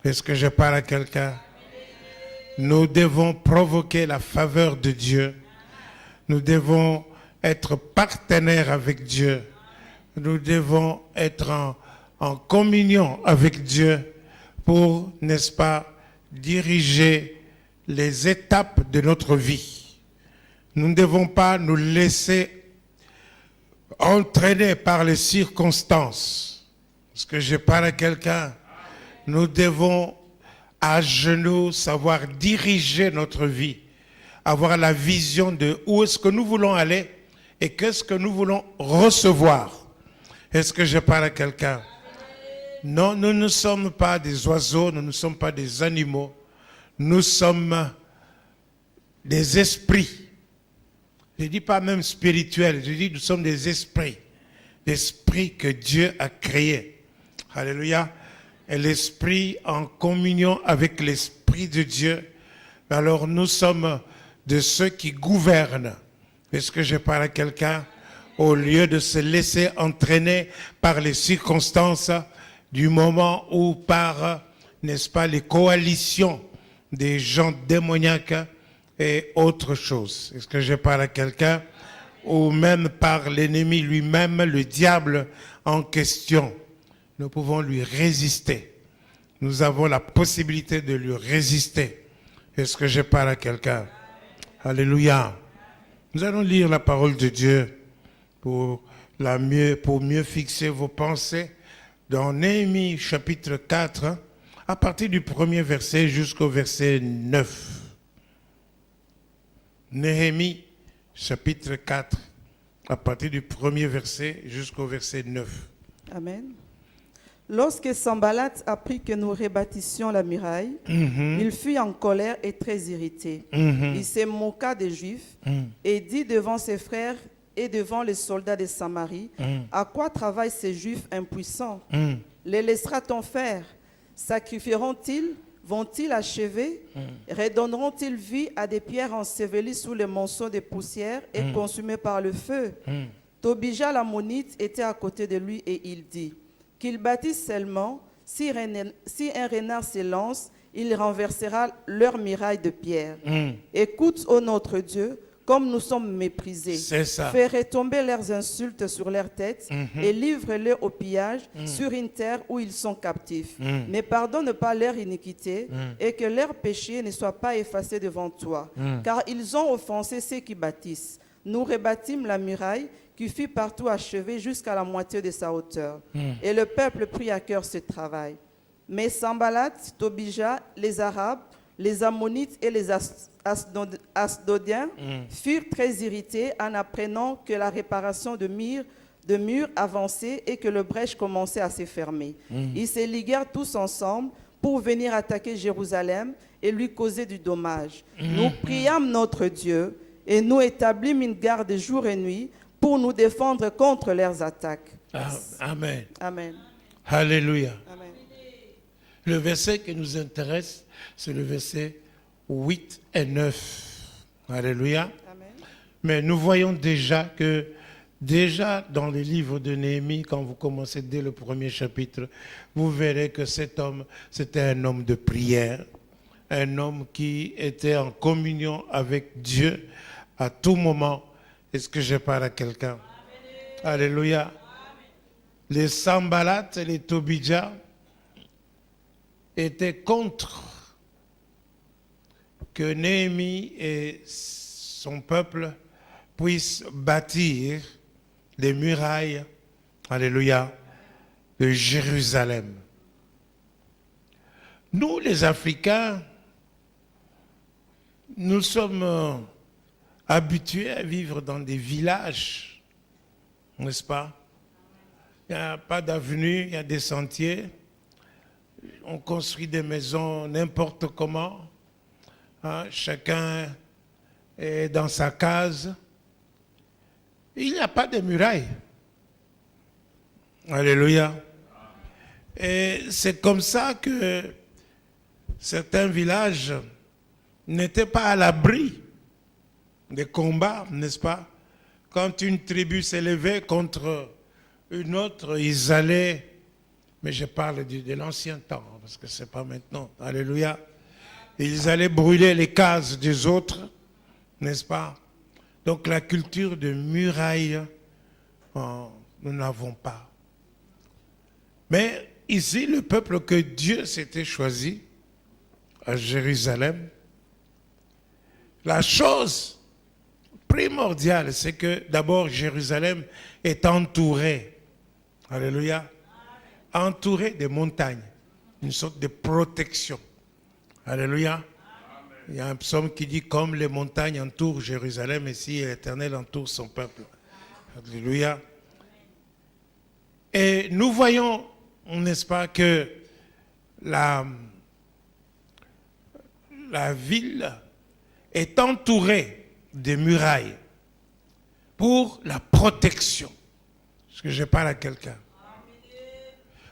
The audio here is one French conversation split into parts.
Est-ce que je parle à quelqu'un? Nous devons provoquer la faveur de Dieu. Nous devons être partenaires avec Dieu. Nous devons être en communion avec Dieu pour, n'est-ce pas, diriger les étapes de notre vie. Nous ne devons pas nous laisser entraîner par les circonstances. Est-ce que je parle à quelqu'un? Nous devons à genoux savoir diriger notre vie, avoir la vision de où est-ce que nous voulons aller et qu'est-ce que nous voulons recevoir. Est-ce que je parle à quelqu'un? Non, nous ne sommes pas des oiseaux, nous ne sommes pas des animaux, nous sommes des esprits. Je ne dis pas même spirituels, je dis nous sommes des esprits que Dieu a créés. Alléluia. Et l'esprit en communion avec l'esprit de Dieu. Alors nous sommes de ceux qui gouvernent. Est-ce que je parle à quelqu'un? Au lieu de se laisser entraîner par les circonstances du moment ou par, n'est-ce pas, les coalitions des gens démoniaques et autre chose. Est-ce que je parle à quelqu'un? Ou même par l'ennemi lui-même, le diable en question. Nous pouvons lui résister. Nous avons la possibilité de lui résister. Est-ce que je parle à quelqu'un? Alléluia. Nous allons lire la parole de Dieu pour mieux fixer vos pensées dans Néhémie chapitre 4, à partir du premier verset jusqu'au verset 9. Néhémie chapitre 4, à partir du premier verset jusqu'au verset 9. Amen. Lorsque Sanballat apprit que nous rebâtissions la muraille, il fut en colère et très irrité. Il se moqua des Juifs et dit devant ses frères et devant les soldats de Samarie, à quoi travaillent ces Juifs impuissants? Les laissera-t-on faire? Sacrifieront-ils? Vont-ils achever? Redonneront-ils vie à des pierres ensevelies sous les monceaux de poussière et consumées par le feu? Tobija l'ammonite était à côté de lui et il dit, qu'ils bâtissent seulement, si un renard s'élance, il renversera leur muraille de pierre. Écoute, ô notre Dieu, comme nous sommes méprisés. C'est ça. Fais retomber leurs insultes sur leurs têtes et livre-les au pillage sur une terre où ils sont captifs. Ne pardonne pas leur iniquité et que leurs péchés ne soient pas effacés devant toi. Car ils ont offensé ceux qui bâtissent. Nous rebâtîmes la muraille qui fut partout achevée jusqu'à la moitié de sa hauteur. Et le peuple prit à cœur ce travail. Mais Sanballat, Tobija, les Arabes, les Ammonites et les Asdodiens furent très irrités en apprenant que la réparation de murs avançait et que le brèche commençait à se fermer. Ils se liguèrent tous ensemble pour venir attaquer Jérusalem et lui causer du dommage. Nous priâmes notre Dieu et nous établîmes une garde jour et nuit pour nous défendre contre leurs attaques. Amen. Amen. Alléluia. Amen. Le verset qui nous intéresse, c'est le verset 8 et 9. Alléluia. Amen. Mais nous voyons déjà que, déjà dans les livres de Néhémie, quand vous commencez dès le premier chapitre, vous verrez que cet homme, c'était un homme de prière, un homme qui était en communion avec Dieu à tout moment. Est-ce que je parle à quelqu'un? Alléluia. Les Sanballat et les Tobija étaient contre que Néhémie et son peuple puissent bâtir les murailles, alléluia, de Jérusalem. Nous, les Africains, nous sommes habitués à vivre dans des villages, n'est-ce pas? Il n'y a pas d'avenue, il y a des sentiers. On construit des maisons n'importe comment. Chacun est dans sa case. Il n'y a pas de muraille. Alléluia. Et c'est comme ça que certains villages n'étaient pas à l'abri des combats, n'est-ce pas? Quand une tribu s'élevait contre une autre, ils allaient Mais je parle de l'ancien temps, parce que ce n'est pas maintenant. Alléluia. Ils allaient brûler les cases des autres, n'est-ce pas? Donc la culture de muraille, nous n'avons pas. Mais ici, le peuple que Dieu s'était choisi, à Jérusalem, la chose primordiale, c'est que d'abord Jérusalem est entourée, alléluia, entourée des montagnes, une sorte de protection. Alléluia. Il y a un psaume qui dit comme les montagnes entourent Jérusalem, et si l'Éternel entoure son peuple. Alléluia. Et nous voyons, n'est-ce pas, que la ville est entourée de murailles pour la protection. Est-ce que je parle à quelqu'un?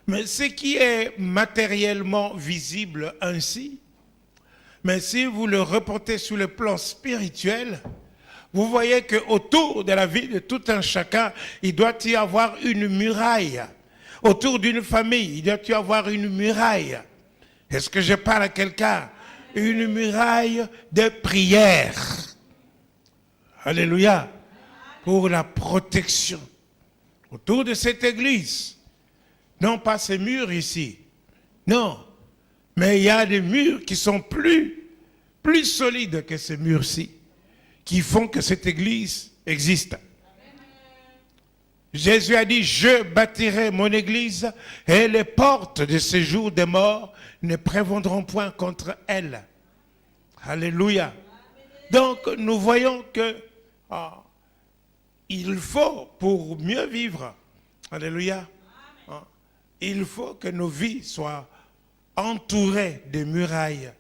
Mais ce qui est matériellement visible ainsi, mais si vous le reportez sur le plan spirituel, vous voyez qu'autour de la vie de tout un chacun, il doit y avoir une muraille. Autour d'une famille, il doit y avoir une muraille. Est-ce que je parle à quelqu'un? Une muraille de prière. Alléluia. Pour la protection. Autour de cette église. Non pas ces murs ici. Non. Mais il y a des murs qui sont plus solides que ces murs-ci, qui font que cette église existe. Jésus a dit, je bâtirai mon église et les portes de séjour des morts ne prévaudront point contre elle. Alléluia. Donc nous voyons que il faut, pour mieux vivre, alléluia, il faut que nos vies soient entourées de murailles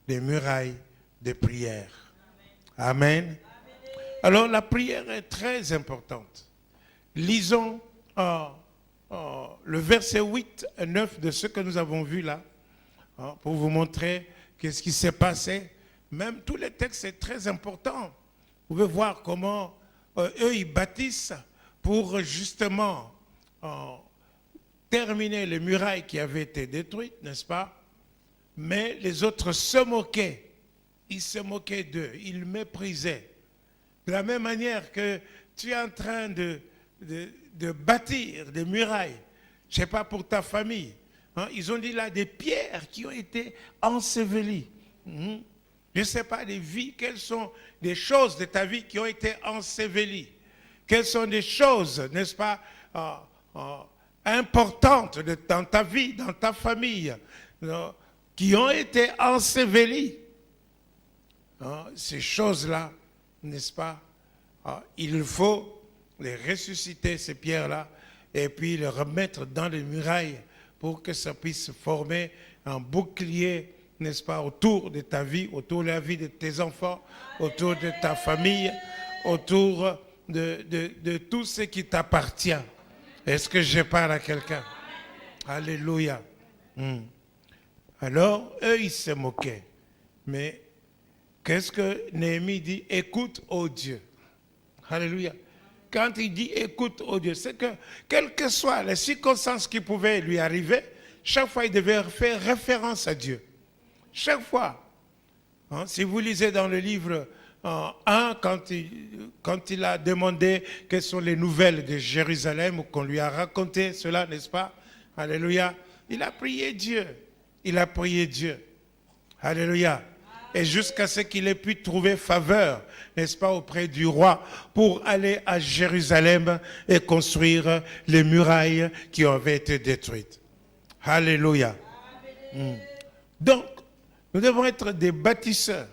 de prière. Amen. Alors la prière est très importante. Lisons le verset 8 et 9 de ce que nous avons vu là, pour vous montrer qu'est-ce qui s'est passé. Même tous les textes, c'est très important. Vous pouvez voir comment eux, ils bâtissent pour justement terminer les murailles qui avaient été détruites, n'est-ce pas? Mais les autres se moquaient. Ils se moquaient d'eux, ils méprisaient. De la même manière que tu es en train de bâtir des murailles, je ne sais pas pour ta famille, ils ont dit là des pierres qui ont été ensevelies. Je ne sais pas des vies, quelles sont des choses de ta vie qui ont été ensevelies. Quelles sont des choses, n'est-ce pas, importantes dans ta vie, dans ta famille, qui ont été ensevelies. Ces choses-là, n'est-ce pas, il faut les ressusciter, ces pierres-là, et puis les remettre dans les murailles pour que ça puisse former un bouclier, n'est-ce pas, autour de ta vie, autour de la vie de tes enfants, autour de ta famille, autour de tout ce qui t'appartient. Est-ce que je parle à quelqu'un? Alléluia. Alors, eux, ils se moquaient. Mais qu'est-ce que Néhémie dit? Écoute, ô Dieu. Alléluia. Quand il dit écoute, ô Dieu, c'est que quelles que soient les circonstances qui pouvaient lui arriver, chaque fois il devait faire référence à Dieu. Chaque fois. Si vous lisez dans le livre 1, quand il a demandé quelles sont les nouvelles de Jérusalem, ou qu'on lui a raconté cela, n'est-ce pas? Alléluia. Il a prié Dieu. Il a prié Dieu. Alléluia. Et jusqu'à ce qu'il ait pu trouver faveur, n'est-ce pas, auprès du roi, pour aller à Jérusalem et construire les murailles qui avaient été détruites. Alléluia. Donc, nous devons être des bâtisseurs.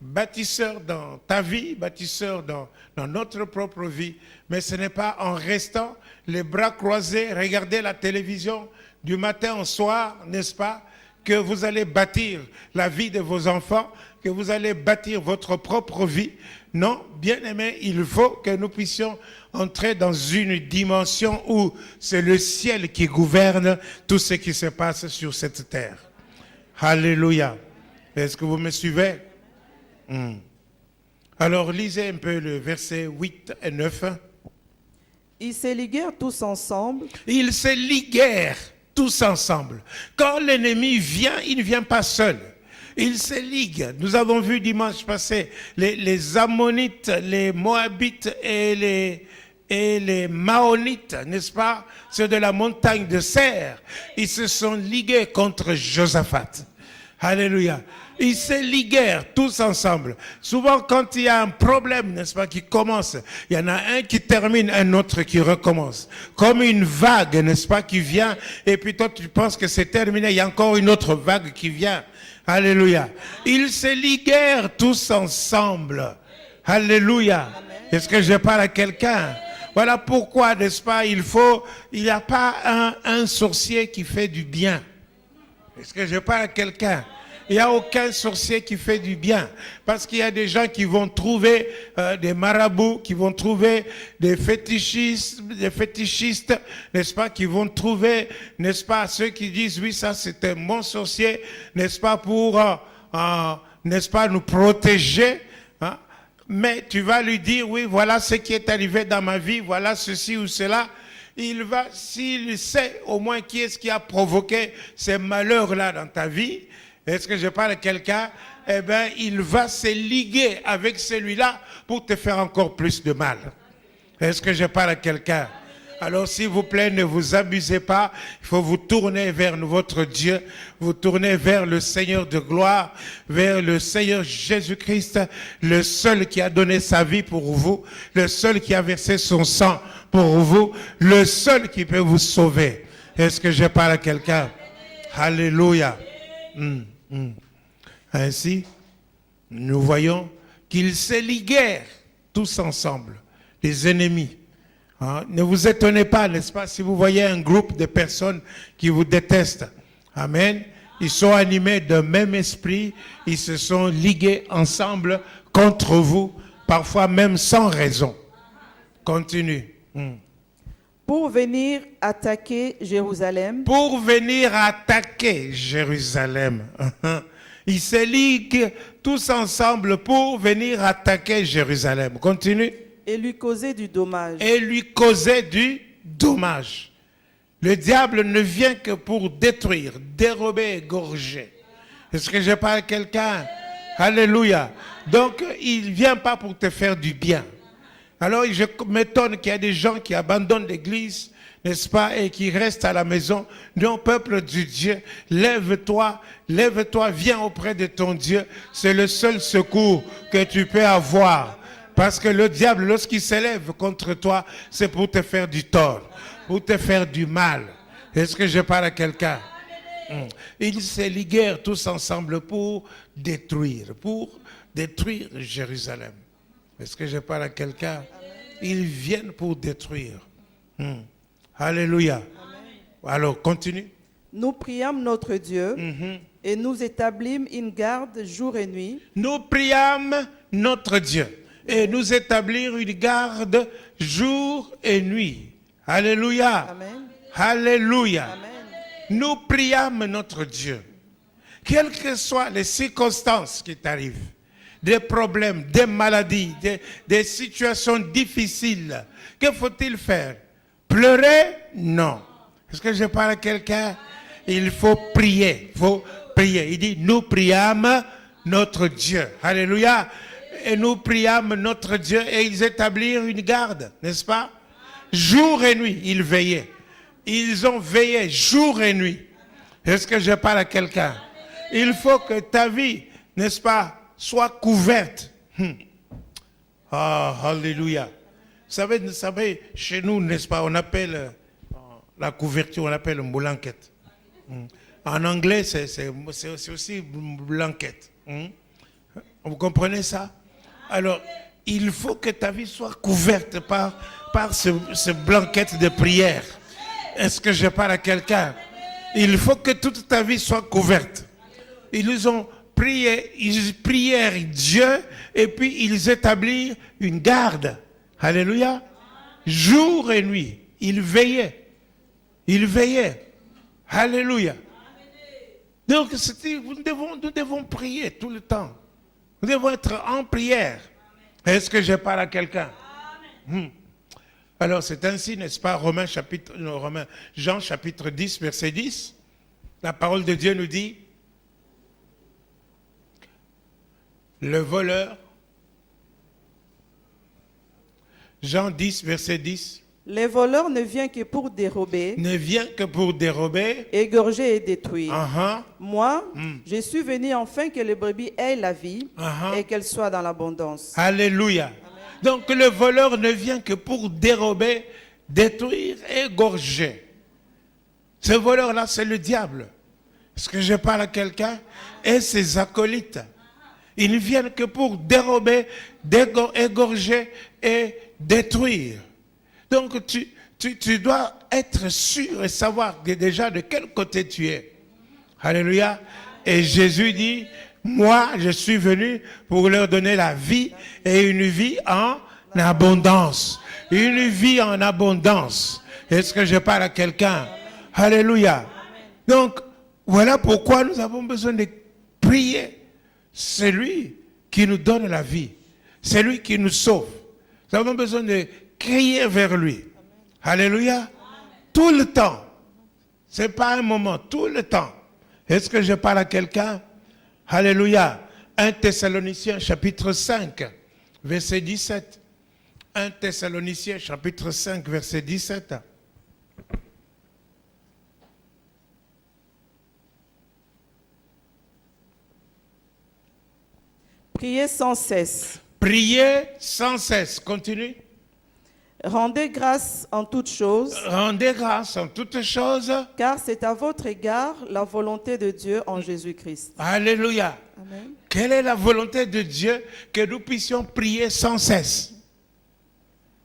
Bâtisseurs dans ta vie, bâtisseurs dans notre propre vie. Mais ce n'est pas en restant les bras croisés, regarder la télévision du matin au soir, n'est-ce pas, que vous allez bâtir la vie de vos enfants, que vous allez bâtir votre propre vie. Non, bien aimé, il faut que nous puissions entrer dans une dimension où c'est le ciel qui gouverne tout ce qui se passe sur cette terre. Alléluia. Est-ce que vous me suivez? Alors, lisez un peu le verset 8 et 9. Ils se liguèrent tous ensemble. Ils se liguèrent. tous ensemble. Quand l'ennemi vient, il ne vient pas seul. Il se ligue. Nous avons vu dimanche passé les Ammonites, les Moabites et les Maonites, n'est-ce pas? Ceux de la montagne de Serre. Ils se sont ligués contre Josaphat. Alléluia. Ils se liguèrent tous ensemble. Souvent, quand il y a un problème, n'est-ce pas, qui commence, il y en a un qui termine, un autre qui recommence. Comme une vague, n'est-ce pas, qui vient, et puis toi, tu penses que c'est terminé, il y a encore une autre vague qui vient. Alléluia. Ils se liguèrent tous ensemble. Alléluia. Est-ce que je parle à quelqu'un? Voilà pourquoi, n'est-ce pas, il n'y a pas un sorcier qui fait du bien. Est-ce que je parle à quelqu'un? Il n'y a aucun sorcier qui fait du bien. Parce qu'il y a des gens qui vont trouver des marabouts, qui vont trouver des fétichistes, n'est-ce pas, qui vont trouver, n'est-ce pas, ceux qui disent, oui, ça c'est un bon sorcier, n'est-ce pas, pour, n'est-ce pas, nous protéger. Hein? Mais tu vas lui dire, oui, voilà ce qui est arrivé dans ma vie, voilà ceci ou cela. Il va, s'il sait au moins qui est-ce qui a provoqué ces malheurs-là dans ta vie, est-ce que je parle à quelqu'un? Eh bien, il va se liguer avec celui-là pour te faire encore plus de mal. Est-ce que je parle à quelqu'un? Alors, s'il vous plaît, ne vous abusez pas. Il faut vous tourner vers votre Dieu, vous tourner vers le Seigneur de gloire, vers le Seigneur Jésus-Christ, le seul qui a donné sa vie pour vous, le seul qui a versé son sang pour vous, le seul qui peut vous sauver. Est-ce que je parle à quelqu'un? Alléluia. Ainsi, nous voyons qu'ils se liguèrent tous ensemble, les ennemis. Hein? Ne vous étonnez pas, n'est-ce pas, si vous voyez un groupe de personnes qui vous détestent. Amen. Ils sont animés d'un même esprit, ils se sont ligués ensemble contre vous, parfois même sans raison. Continue. Pour venir attaquer Jérusalem. Pour venir attaquer Jérusalem. Ils se liguent tous ensemble pour venir attaquer Jérusalem. Continue. Et lui causer du dommage. Et lui causer du dommage. Le diable ne vient que pour détruire, dérober, égorger. Est-ce que je parle à quelqu'un? Alléluia. Donc, il ne vient pas pour te faire du bien. Alors, je m'étonne qu'il y a des gens qui abandonnent l'église, n'est-ce pas, et qui restent à la maison. Non, peuple du Dieu, lève-toi, viens auprès de ton Dieu. C'est le seul secours que tu peux avoir. Parce que le diable, lorsqu'il s'élève contre toi, c'est pour te faire du tort, pour te faire du mal. Est-ce que je parle à quelqu'un? Ils se liguèrent tous ensemble pour détruire Jérusalem. Est-ce que je parle à quelqu'un? Ils viennent pour détruire. Alléluia. Alors, continue. Nous priâmes notre Dieu et nous établîmes une garde jour et nuit. Nous priâmes notre Dieu et nous établirons une garde jour et nuit. Alléluia. Amen. Alléluia. Amen. Nous priâmes notre Dieu. Quelles que soient les circonstances qui t'arrivent, des problèmes, des maladies, des situations difficiles, que faut-il faire? Pleurer? Non. Est-ce que je parle à quelqu'un? Il faut prier. Il faut prier. Il dit, nous priâmes notre Dieu. Alléluia. Et nous priâmes notre Dieu et ils établirent une garde, n'est-ce pas? Jour et nuit, ils veillaient. Ils ont veillé jour et nuit. Est-ce que je parle à quelqu'un? Il faut que ta vie, n'est-ce pas, soit couverte. Ah, alléluia. Vous savez, chez nous, n'est-ce pas, on appelle la couverture, on appelle une blanquette. En anglais, c'est aussi une blanquette. Vous comprenez ça? Alors, il faut que ta vie soit couverte par ce blanquette de prière. Est-ce que je parle à quelqu'un? Il faut que toute ta vie soit couverte. Ils ont prié, ils prièrent Dieu et puis ils établirent une garde. Alléluia. Jour et nuit, ils veillaient. Ils veillaient. Alléluia. Donc, nous devons prier tout le temps. Nous devons être en prière. Est-ce que je parle à quelqu'un? Alors c'est ainsi, n'est-ce pas, Jean chapitre 10, verset 10. La parole de Dieu nous dit, le voleur, Jean 10, verset 10, Les voleurs ne viennent que pour dérober, ne vient que pour dérober. égorger et détruire. Uh-huh. Moi, je suis venu afin que les brebis aient la vie et qu'elles soient dans l'abondance. Alléluia. Donc le voleur ne vient que pour dérober, détruire, égorger. Ce voleur-là, c'est le diable. Est-ce que je parle à quelqu'un? Et ses acolytes. Ils ne viennent que pour dérober, égorger et détruire. Donc tu dois être sûr et savoir déjà de quel côté tu es. Alléluia. Et Jésus dit, moi je suis venu pour leur donner la vie et une vie en abondance. Une vie en abondance. Est-ce que je parle à quelqu'un? Alléluia. Donc voilà pourquoi nous avons besoin de prier. C'est lui qui nous donne la vie. C'est lui qui nous sauve. Nous avons besoin de crier vers lui. Alléluia. Tout le temps. Ce n'est pas un moment, tout le temps. Est-ce que je parle à quelqu'un? Alléluia. 1 Thessaloniciens chapitre 5, verset 17. 1 Thessaloniciens chapitre 5, verset 17. Priez sans cesse. Priez sans cesse. Continue. Rendez grâce en toutes choses, Rendez grâce en toutes choses. car c'est à votre égard la volonté de Dieu en Jésus-Christ. Alléluia. Amen. Quelle est la volonté de Dieu? Que nous puissions prier sans cesse.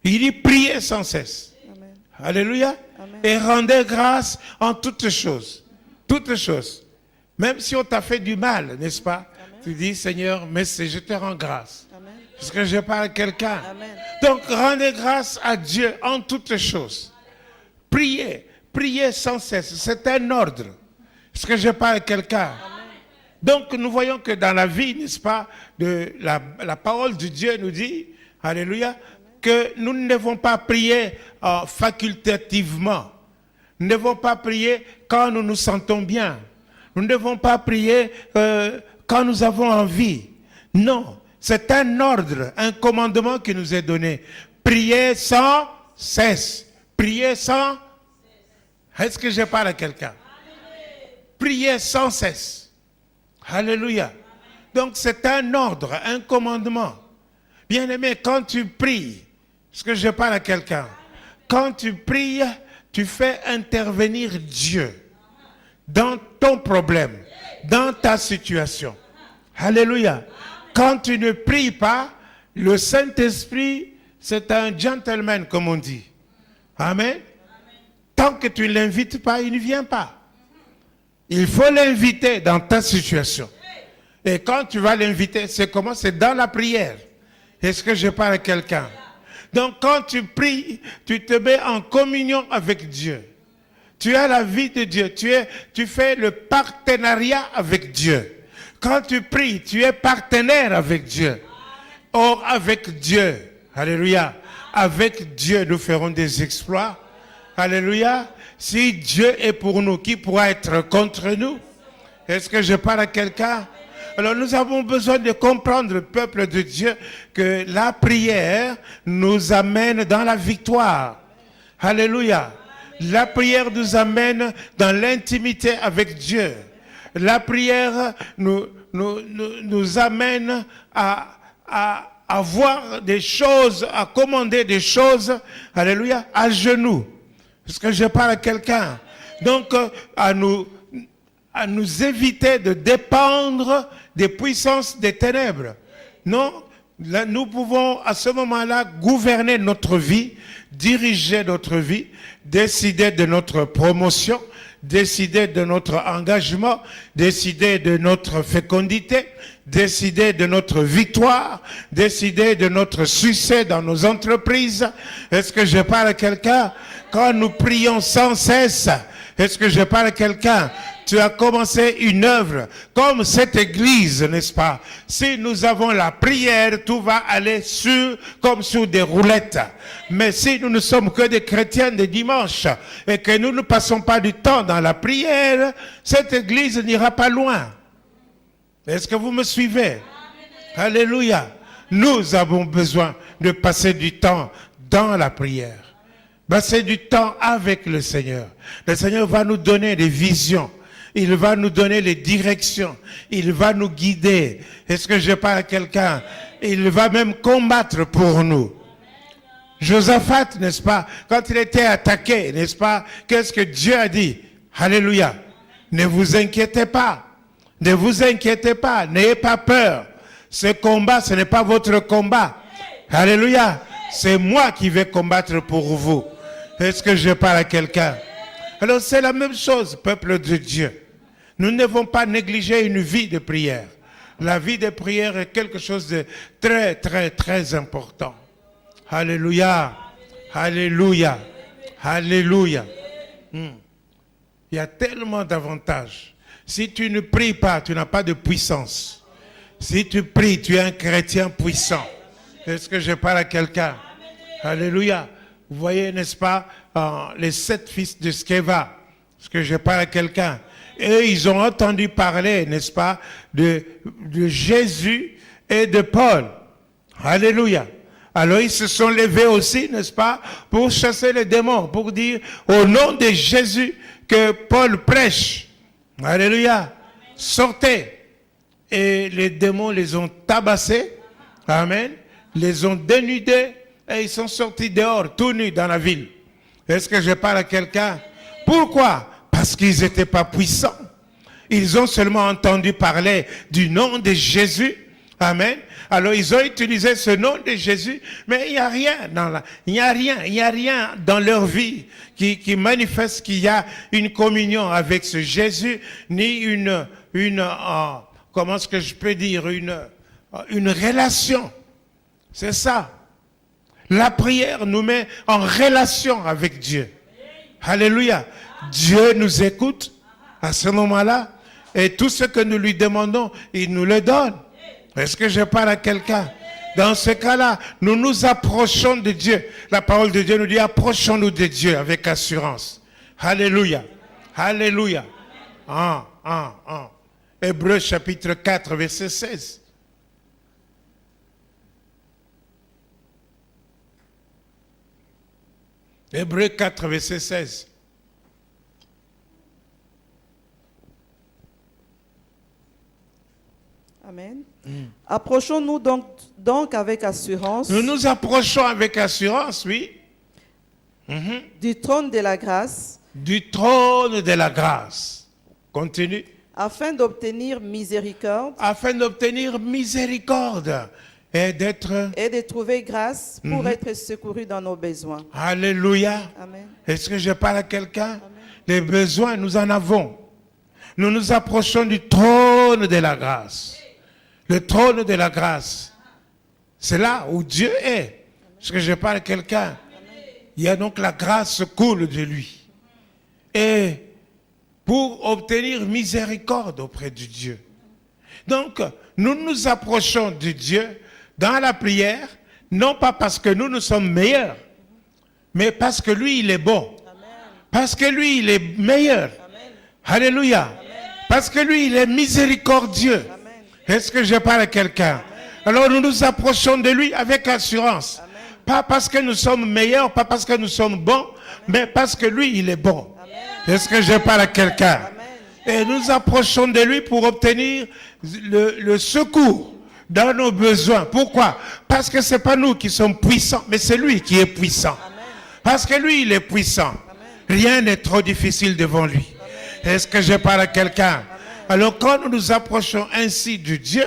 Il dit prier sans cesse. Amen. Alléluia. Amen. Et rendez grâce en toutes choses. Toutes choses. Même si on t'a fait du mal, n'est-ce pas? Amen. Tu dis, Seigneur, mais je te rends grâce. Amen. Parce que je parle à quelqu'un. Amen. Donc, rendez grâce à Dieu en toutes choses. Priez. Priez sans cesse. C'est un ordre. Est-ce que je parle à quelqu'un? Donc, nous voyons que dans la vie, n'est-ce pas, de la parole de Dieu nous dit, alléluia, que nous ne devons pas prier facultativement. Nous ne devons pas prier quand nous nous sentons bien. Nous ne devons pas prier quand nous avons envie. Non, c'est un ordre, un commandement qui nous est donné. Priez sans cesse. Priez sans... Est-ce que je parle à quelqu'un? Priez sans cesse. Alléluia. Donc c'est un ordre, un commandement. Bien-aimé, quand tu pries, est-ce que je parle à quelqu'un? Quand tu pries, tu fais intervenir Dieu dans ton problème, dans ta situation. Alléluia. Quand tu ne pries pas, le Saint-Esprit, c'est un gentleman, comme on dit. Amen. Tant que tu ne l'invites pas, il ne vient pas. Il faut l'inviter dans ta situation. Et quand tu vas l'inviter, c'est comment? C'est dans la prière. Est-ce que je parle à quelqu'un? Donc quand tu pries, tu te mets en communion avec Dieu. Tu as la vie de Dieu. Tu fais le partenariat avec Dieu. Quand tu pries, tu es partenaire avec Dieu. Or, avec Dieu, alléluia, avec Dieu, nous ferons des exploits. Alléluia. Si Dieu est pour nous, qui pourra être contre nous? Est-ce que je parle à quelqu'un? Alors nous avons besoin de comprendre, le peuple de Dieu, que la prière nous amène dans la victoire. Alléluia. La prière nous amène dans l'intimité avec Dieu. La prière nous amène à voir des choses, à commander des choses, alléluia, à genoux. Est-ce que je parle à quelqu'un? Donc, à nous éviter de dépendre des puissances des ténèbres. Non, là, nous pouvons à ce moment-là gouverner notre vie, diriger notre vie, décider de notre promotion, décider de notre engagement, décider de notre fécondité, décider de notre victoire, décider de notre succès dans nos entreprises. Est-ce que je parle à quelqu'un? Quand nous prions sans cesse, Est-ce que je parle à quelqu'un? Tu as commencé une œuvre comme cette église, n'est-ce pas? Si nous avons la prière, tout va aller comme sur des roulettes. Mais si nous ne sommes que des chrétiens de dimanche et que nous ne passons pas du temps dans la prière, cette église n'ira pas loin. Est-ce que vous me suivez? Alléluia. Nous avons besoin de passer du temps dans la prière. Passer du temps avec le Seigneur. Le Seigneur va nous donner des visions. Il va nous donner les directions. Il va nous guider. Est-ce que je parle à quelqu'un? Il va même combattre pour nous. Josaphat, n'est-ce pas? Quand il était attaqué, n'est-ce pas? Qu'est-ce que Dieu a dit? Alléluia. Ne vous inquiétez pas. Ne vous inquiétez pas. N'ayez pas peur. Ce combat, ce n'est pas votre combat. Alléluia. C'est moi qui vais combattre pour vous. Est-ce que je parle à quelqu'un? Alors c'est la même chose, peuple de Dieu. Nous ne devons pas négliger une vie de prière. La vie de prière est quelque chose de très, très, très important. Alléluia. Alléluia. Alléluia. Il y a tellement d'avantages. Si tu ne pries pas, tu n'as pas de puissance. Si tu pries, tu es un chrétien puissant. Est-ce que je parle à quelqu'un? Alléluia. Vous voyez, n'est-ce pas, les 7 fils de Sceva. Est-ce que je parle à quelqu'un? Et ils ont entendu parler, n'est-ce pas, de Jésus et de Paul. Alléluia. Alors ils se sont levés aussi, n'est-ce pas, pour chasser les démons, pour dire au nom de Jésus que Paul prêche. Alléluia. Sortez. Et les démons les ont tabassés. Amen. Les ont dénudés. Et ils sont sortis dehors, tout nus dans la ville. Est-ce que je parle à quelqu'un? Pourquoi? Parce qu'ils n'étaient pas puissants. Ils ont seulement entendu parler du nom de Jésus. Amen. Alors ils ont utilisé ce nom de Jésus, mais il n'y a rien dans leur vie qui manifeste qu'il y a une communion avec ce Jésus, ni comment est-ce que je peux dire, une relation. C'est ça. La prière nous met en relation avec Dieu. Alléluia. Dieu nous écoute à ce moment-là et tout ce que nous lui demandons, il nous le donne. Est-ce que je parle à quelqu'un? Dans ce cas-là, nous nous approchons de Dieu. La parole de Dieu nous dit, approchons-nous de Dieu avec assurance. Alléluia. Alléluia. Hébreux chapitre 4, verset 16. Hébreux 4, verset 16. Amen. Approchons-nous donc avec assurance. Nous nous approchons avec assurance, oui. Du trône de la grâce. Du trône de la grâce. Continue. Afin d'obtenir miséricorde. Afin d'obtenir miséricorde. Et de trouver grâce pour être secouru dans nos besoins. Alléluia. Amen. Est-ce que je parle à quelqu'un? Les besoins, nous en avons. Nous nous approchons du trône de la grâce. Le trône de la grâce. C'est là où Dieu est. Est-ce que je parle à quelqu'un? Il y a donc la grâce coule de lui. Et pour obtenir miséricorde auprès de Dieu. Donc, nous nous approchons de Dieu dans la prière, non pas parce que nous sommes meilleurs, mais parce que lui, il est bon. Amen. Parce que lui, il est meilleur. Amen. Alléluia. Amen. Parce que lui, il est miséricordieux. Est-ce que je parle à quelqu'un? Alors nous nous approchons de lui avec assurance. Amen. Pas parce que nous sommes meilleurs, pas parce que nous sommes bons, mais parce que lui, il est bon. Est-ce que je parle à quelqu'un? Et nous approchons de lui pour obtenir le secours dans nos besoins. Pourquoi? Parce que ce n'est pas nous qui sommes puissants, mais c'est lui qui est puissant. Amen. Parce que lui, il est puissant. Amen. Rien n'est trop difficile devant lui. Est-ce que je parle à quelqu'un? Alors quand nous nous approchons ainsi de Dieu,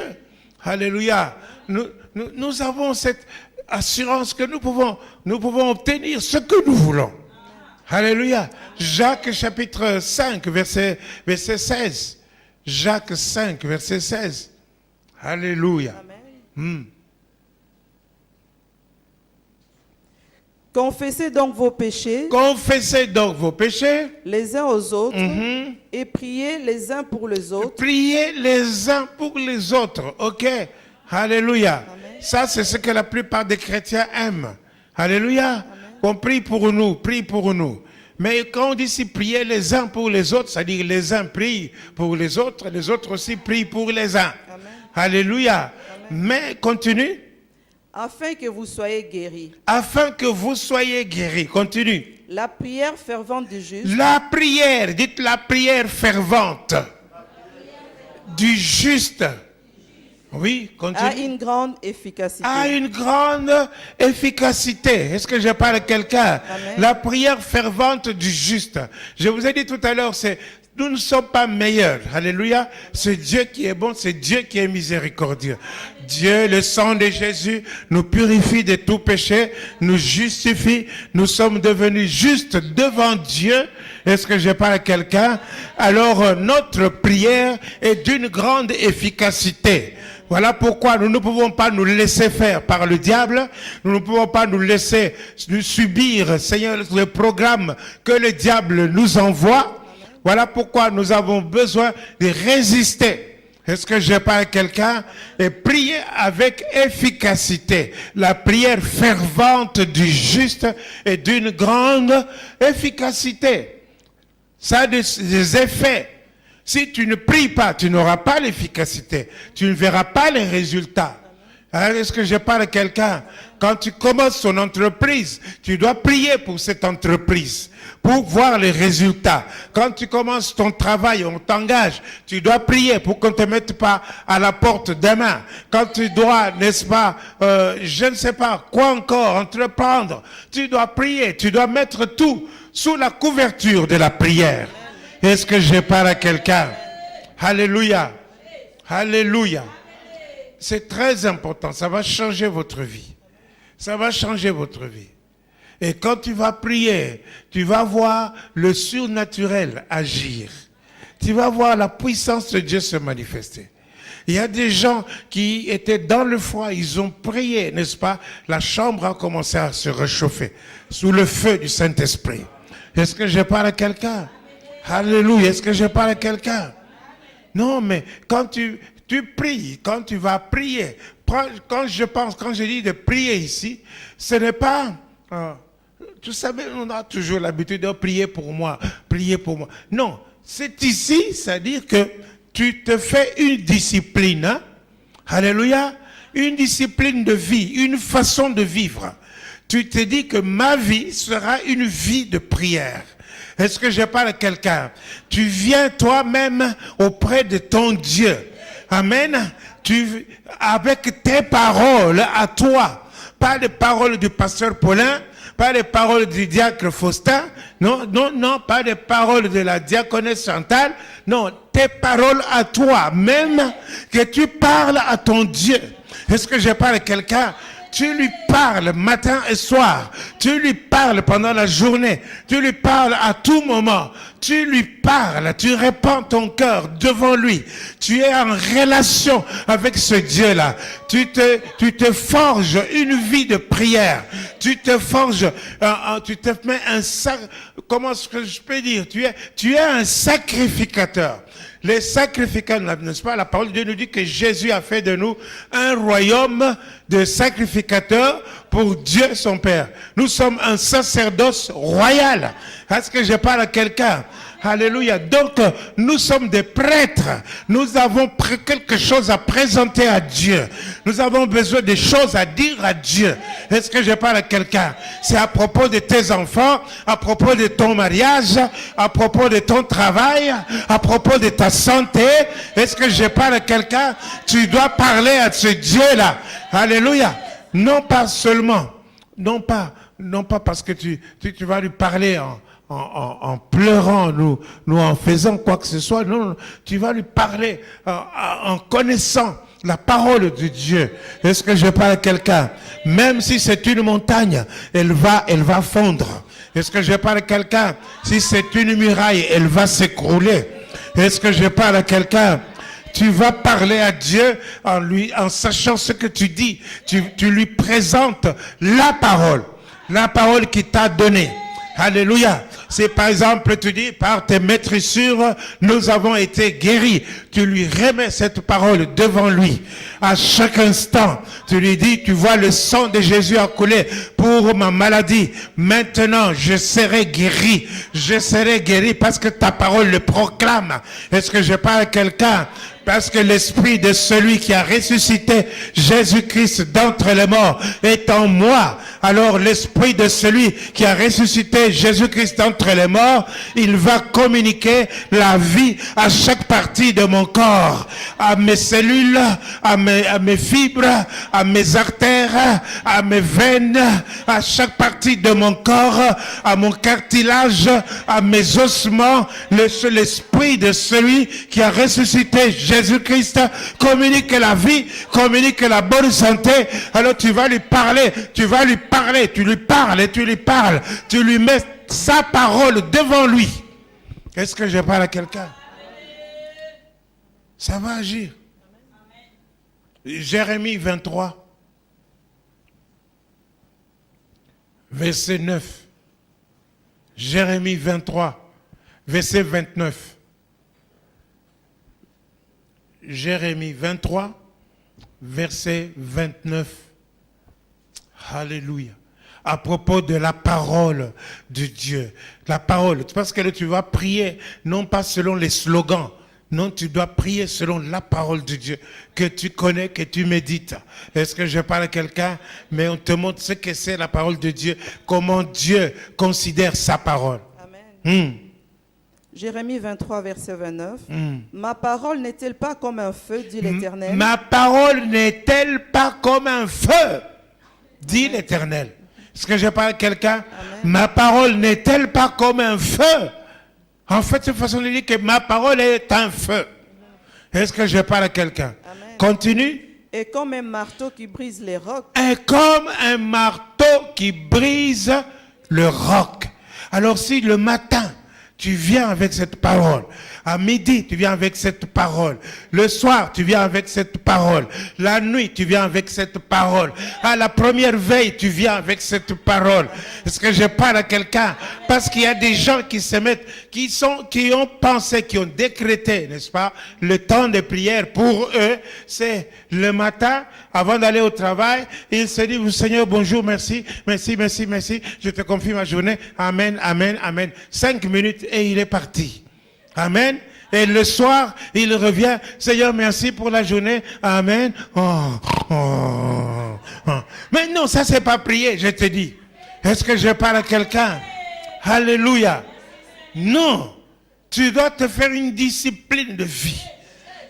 alléluia, nous avons cette assurance que nous pouvons obtenir ce que nous voulons. Alléluia. Jacques chapitre 5, verset 16. Jacques 5, verset 16. Alléluia. Confessez donc vos péchés Confessez donc vos péchés les uns aux autres et priez les uns pour les autres. Priez les uns pour les autres. Ok. Alléluia. Amen. Ça, c'est ce que la plupart des chrétiens aiment. Alléluia. On prie pour nous, prie pour nous. Mais quand on dit ici prier les uns pour les autres, c'est-à-dire les uns prient pour les autres aussi prient pour les uns. Amen. Alléluia. Mais continue. Afin que vous soyez guéris. Afin que vous soyez guéris. Continue. La prière fervente du juste La prière, dites la prière fervente du juste. Oui, continue. a une grande efficacité. A une grande efficacité. Est-ce que je parle à quelqu'un? Amen. La prière fervente du juste. Je vous ai dit tout à l'heure, nous ne sommes pas meilleurs. Alléluia. C'est Dieu qui est bon, c'est Dieu qui est miséricordieux. Dieu, le sang de Jésus, nous purifie de tout péché, nous justifie. Nous sommes devenus justes devant Dieu. Est-ce que je parle à quelqu'un? Alors, notre prière est d'une grande efficacité. Voilà pourquoi nous ne pouvons pas nous laisser faire par le diable. Nous ne pouvons pas nous laisser subir, Seigneur, le programme que le diable nous envoie. Voilà pourquoi nous avons besoin de résister. Est-ce que je parle à quelqu'un? Et prier avec efficacité. La prière fervente du juste est d'une grande efficacité. Ça a des effets. Si tu ne pries pas, tu n'auras pas l'efficacité. Tu ne verras pas les résultats. Alors, est-ce que je parle à quelqu'un? Quand tu commences ton entreprise, tu dois prier pour cette entreprise, pour voir les résultats. Quand tu commences ton travail, on t'engage, tu dois prier pour qu'on ne te mette pas à la porte demain. Quand tu dois, n'est-ce pas, je ne sais pas quoi encore, entreprendre, tu dois prier, tu dois mettre tout sous la couverture de la prière. Est-ce que je parle à quelqu'un? Alléluia. Alléluia. C'est très important. Ça va changer votre vie. Ça va changer votre vie. Et quand tu vas prier, tu vas voir le surnaturel agir. Tu vas voir la puissance de Dieu se manifester. Il y a des gens qui étaient dans le froid, ils ont prié, n'est-ce pas? La chambre a commencé à se réchauffer sous le feu du Saint-Esprit. Est-ce que je parle à quelqu'un? Alléluia. Est-ce que je parle à quelqu'un? Non, mais quand tu pries, quand tu vas prier, quand je dis de prier ici, ce n'est pas, tu savez, on a toujours l'habitude de prier pour moi, prier pour moi. Non, c'est ici, c'est-à-dire que tu te fais une discipline, hein? Alléluia, une discipline de vie, une façon de vivre. Tu te dis que ma vie sera une vie de prière. Est-ce que je parle à quelqu'un? Tu viens toi-même auprès de ton Dieu. Amen. Avec tes paroles à toi. Pas les paroles du pasteur Paulin, pas les paroles du diacre Faustin. Non, non, non, pas les paroles de la diaconesse Chantal. Non, tes paroles à toi. Même que tu parles à ton Dieu. Est-ce que je parle à quelqu'un? Tu lui parles matin et soir. Tu lui parles pendant la journée. Tu lui parles à tout moment. Tu lui parles. Tu répands ton cœur devant lui. Tu es en relation avec ce Dieu-là. Tu te forges une vie de prière. Tu te forges, tu te mets comment est-ce que je peux dire? Tu es un sacrificateur. Les sacrificateurs, n'est-ce pas? La parole de Dieu nous dit que Jésus a fait de nous un royaume de sacrificateurs pour Dieu son Père. Nous sommes un sacerdoce royal. Est-ce que je parle à quelqu'un? Alléluia. Donc, nous sommes des prêtres. Nous avons quelque chose à présenter à Dieu. Nous avons besoin de choses à dire à Dieu. Est-ce que je parle à quelqu'un? C'est à propos de tes enfants, à propos de ton mariage, à propos de ton travail, à propos de ta santé. Est-ce que je parle à quelqu'un? Tu dois parler à ce Dieu-là. Alléluia. Non pas seulement, non pas parce que tu vas lui parler en pleurant, nous en faisant quoi que ce soit. Non, tu vas lui parler en connaissant la parole de Dieu. Est-ce que je parle à quelqu'un? Même si c'est une montagne, elle va fondre. Est-ce que je parle à quelqu'un? Si c'est une muraille, elle va s'écrouler. Est-ce que je parle à quelqu'un? Tu vas parler à Dieu en sachant ce que tu dis. Tu lui présentes la parole. La parole qu'il t'a donnée. Alléluia. C'est par exemple, tu dis, par tes maîtrissures, nous avons été guéris. Tu lui remets cette parole devant lui. À chaque instant, tu lui dis, tu vois le sang de Jésus a coulé pour ma maladie. Maintenant, je serai guéri. Je serai guéri parce que ta parole le proclame. Est-ce que je parle à quelqu'un? Parce que l'esprit de celui qui a ressuscité Jésus-Christ d'entre les morts est en moi. Alors l'esprit de celui qui a ressuscité Jésus-Christ d'entre les morts, il va communiquer la vie à chaque partie de mon corps, à mes cellules, à mes fibres, à mes artères, à mes veines, à chaque partie de mon corps, à mon cartilage, à mes ossements. L'esprit de celui qui a ressuscité Jésus-Christ communique la vie, communique la bonne santé. Alors tu vas lui parler, tu lui parles et tu lui parles. Tu lui mets sa parole devant lui. Est-ce que je parle à quelqu'un? Ça va agir. Jérémie 23, verset 9. Jérémie 23, verset 29. Jérémie 23, verset 29. Alléluia. À propos de la parole de Dieu. La parole. Parce que tu vas prier, non pas selon les slogans. Non, tu dois prier selon la parole de Dieu que tu connais, que tu médites. Est-ce que je parle à quelqu'un? Mais on te montre ce que c'est la parole de Dieu. Comment Dieu considère sa parole. Amen. Jérémie 23, verset 29. Ma parole n'est-elle pas comme un feu, dit l'Éternel? Ma parole n'est-elle pas comme un feu, dit l'Éternel. Est-ce que je parle à quelqu'un? Ma parole n'est-elle pas comme un feu? En fait, c'est une façon de dire que ma parole est un feu. Est-ce que je parle à quelqu'un? Continue. Et comme un marteau qui brise les rocs. Et comme un marteau qui brise le roc. Alors si le matin, tu viens avec cette parole. À midi, tu viens avec cette parole. Le soir, tu viens avec cette parole. La nuit, tu viens avec cette parole. À la première veille, tu viens avec cette parole. Est-ce que je parle à quelqu'un? Parce qu'il y a des gens qui se mettent, qui ont pensé, qui ont décrété, n'est-ce pas? Le temps de prière pour eux, c'est le matin, avant d'aller au travail, ils se disent, Seigneur, bonjour, merci, merci, merci, merci. Je te confie ma journée. Amen, amen, amen. 5 minutes et il est parti. Amen. Et le soir, il revient. Seigneur, merci pour la journée. Amen. Mais non, ça c'est pas prier, je te dis. Est-ce que je parle à quelqu'un? Alléluia. Non. Tu dois te faire une discipline de vie.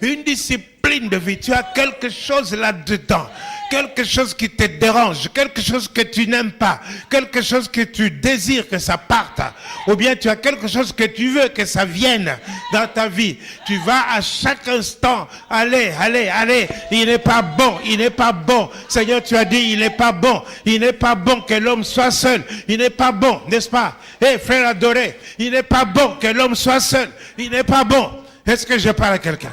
Une discipline de vie. Tu as quelque chose là-dedans. Quelque chose qui te dérange, quelque chose que tu n'aimes pas, quelque chose que tu désires que ça parte, ou bien tu as quelque chose que tu veux que ça vienne dans ta vie. Tu vas à chaque instant, allez, il n'est pas bon, il n'est pas bon. Seigneur, tu as dit, il n'est pas bon que l'homme soit seul, il n'est pas bon, n'est-ce pas? Frère adoré, il n'est pas bon que l'homme soit seul, il n'est pas bon. Est-ce que je parle à quelqu'un?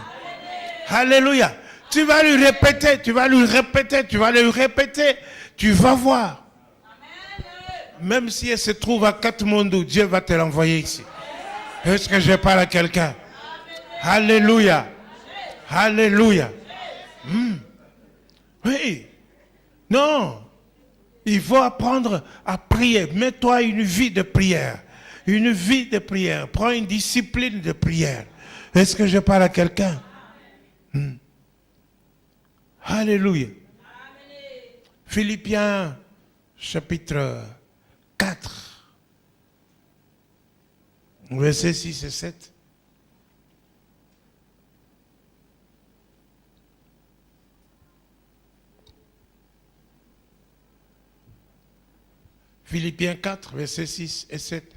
Alléluia. Tu vas lui répéter, tu vas lui répéter, tu vas voir. Même si elle se trouve à Katmandou, Dieu va te l'envoyer ici. Est-ce que je parle à quelqu'un? Alléluia. Alléluia. Oui. Non. Il faut apprendre à prier. Mets-toi une vie de prière. Une vie de prière. Prends une discipline de prière. Est-ce que je parle à quelqu'un? Alléluia. Philippiens chapitre 4, versets 6 et 7. Philippiens 4, versets 6 et 7.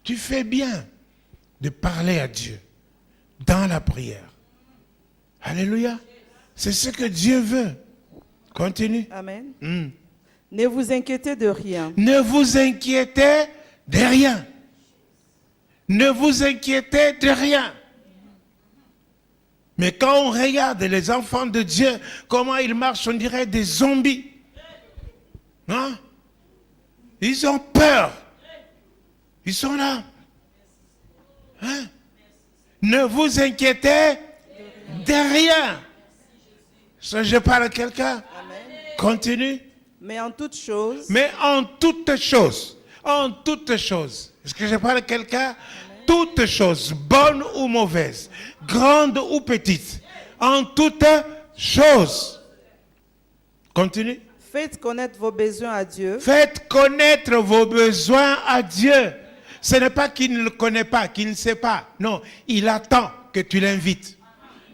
Tu fais bien de parler à Dieu dans la prière. Alléluia. C'est ce que Dieu veut. Continue. Amen. Ne vous inquiétez de rien. Ne vous inquiétez de rien. Ne vous inquiétez de rien. Mais quand on regarde les enfants de Dieu, comment ils marchent, on dirait des zombies. Hein? Ils ont peur. Ils sont là. Hein? Ne vous inquiétez de rien. Je parle à quelqu'un. Continue. Mais en toute chose, est-ce que je parle à quelqu'un? Toutes choses, bonnes ou mauvaises, grandes ou petites, en toutes choses. Continue. faites connaître vos besoins à Dieu. Faites connaître vos besoins à Dieu. Ce n'est pas qu'il ne le connaît pas, qu'il ne sait pas. Non, il attend que tu l'invites.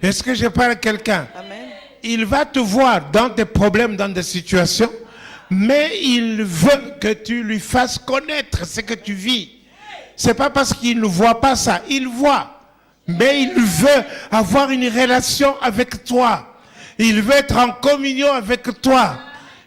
Est-ce que je parle à quelqu'un? Amen. Il va te voir dans tes problèmes, dans des situations, mais il veut que tu lui fasses connaître ce que tu vis. C'est pas parce qu'il ne voit pas ça, il voit. Mais il veut avoir une relation avec toi. Il veut être en communion avec toi.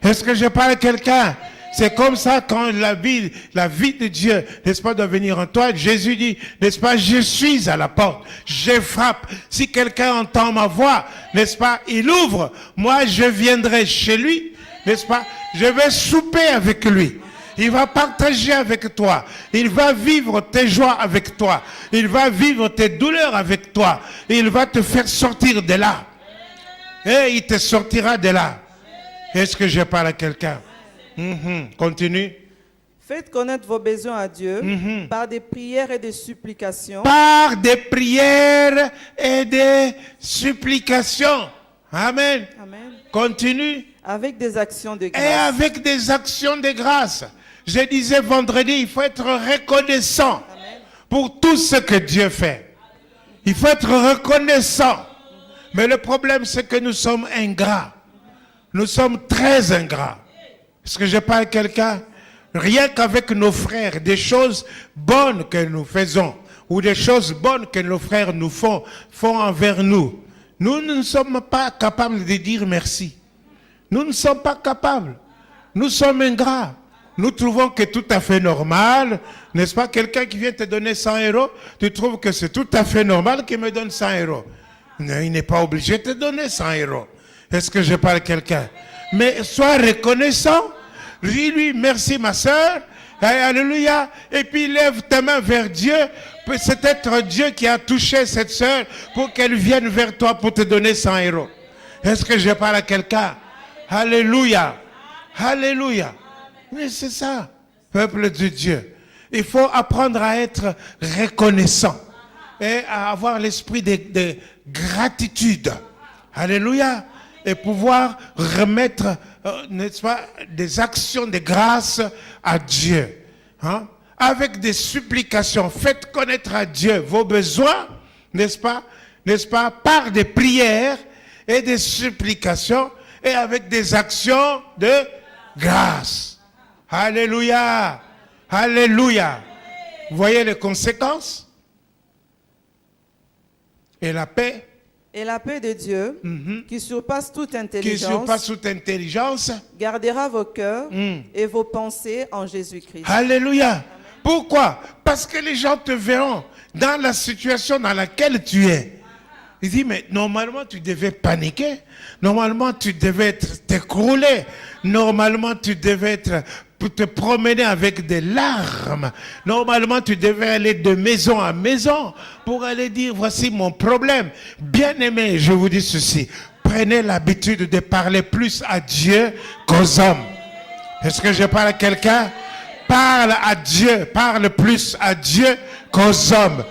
Est-ce que je parle à quelqu'un? C'est comme ça quand la vie de Dieu, n'est-ce pas, doit venir en toi. Jésus dit, n'est-ce pas, je suis à la porte, je frappe. Si quelqu'un entend ma voix, n'est-ce pas, il ouvre. Moi, je viendrai chez lui, n'est-ce pas, je vais souper avec lui. Il va partager avec toi. Il va vivre tes joies avec toi. Il va vivre tes douleurs avec toi. Il va te faire sortir de là. Et il te sortira de là. Est-ce que je parle à quelqu'un? Continue. Faites connaître vos besoins à Dieu par des prières et des supplications. Par des prières et des supplications. Amen. Amen. Continue. Avec des actions de grâce. Et avec des actions de grâce. Je disais vendredi, il faut être reconnaissant pour tout ce que Dieu fait. Il faut être reconnaissant. Mais le problème, c'est que nous sommes ingrats. Nous sommes très ingrats. Est-ce que je parle à quelqu'un? Rien qu'avec nos frères, des choses bonnes que nous faisons, ou des choses bonnes que nos frères nous font envers nous, nous ne sommes pas capables de dire merci. Nous ne sommes pas capables. Nous sommes ingrats. Nous trouvons que tout à fait normal, n'est-ce pas? Quelqu'un qui vient te donner 100 €, tu trouves que c'est tout à fait normal qu'il me donne 100 €. Non, il n'est pas obligé de te donner 100 €. Est-ce que je parle à quelqu'un? Mais sois reconnaissant. Dis-lui, merci ma soeur. Alléluia. Et puis lève ta main vers Dieu. C'est peut-être Dieu qui a touché cette soeur pour qu'elle vienne vers toi pour te donner 100 €. Est-ce que je parle à quelqu'un? Alléluia. Alléluia. Mais c'est ça, peuple de Dieu. Il faut apprendre à être reconnaissant et à avoir l'esprit de gratitude. Alléluia. Et pouvoir remettre, n'est-ce pas, des actions de grâce à Dieu. Hein? Avec des supplications, faites connaître à Dieu vos besoins, n'est-ce pas, par des prières et des supplications et avec des actions de grâce. Alléluia. Alléluia. Vous voyez les conséquences? Et la paix. Et la paix de Dieu, qui surpasse toute intelligence, gardera vos cœurs et vos pensées en Jésus-Christ. Alléluia. Pourquoi? Parce que les gens te verront dans la situation dans laquelle tu es. Il dit, mais normalement tu devais paniquer. Normalement tu devais t'écrouler. Normalement tu devais te promener avec des larmes. Normalement tu devais aller de maison à maison pour aller dire, voici mon problème. Bien-aimé, je vous dis ceci. Prenez l'habitude de parler plus à Dieu qu'aux hommes. Est-ce que je parle à quelqu'un? Parle à Dieu. Parle plus à Dieu qu'aux hommes.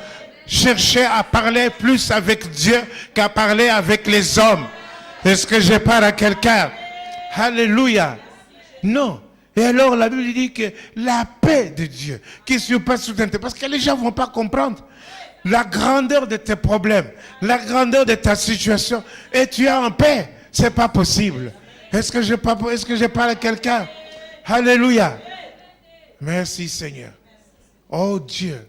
Cherchez à parler plus avec Dieu qu'à parler avec les hommes. Est-ce que je parle à quelqu'un? Alléluia. Non. Et alors la Bible dit que la paix de Dieu, qui surpasse toute intelligence, parce que les gens ne vont pas comprendre la grandeur de tes problèmes, la grandeur de ta situation, et tu es en paix. C'est pas possible. Est-ce que je parle à quelqu'un? Alléluia. Merci Seigneur. Oh Dieu.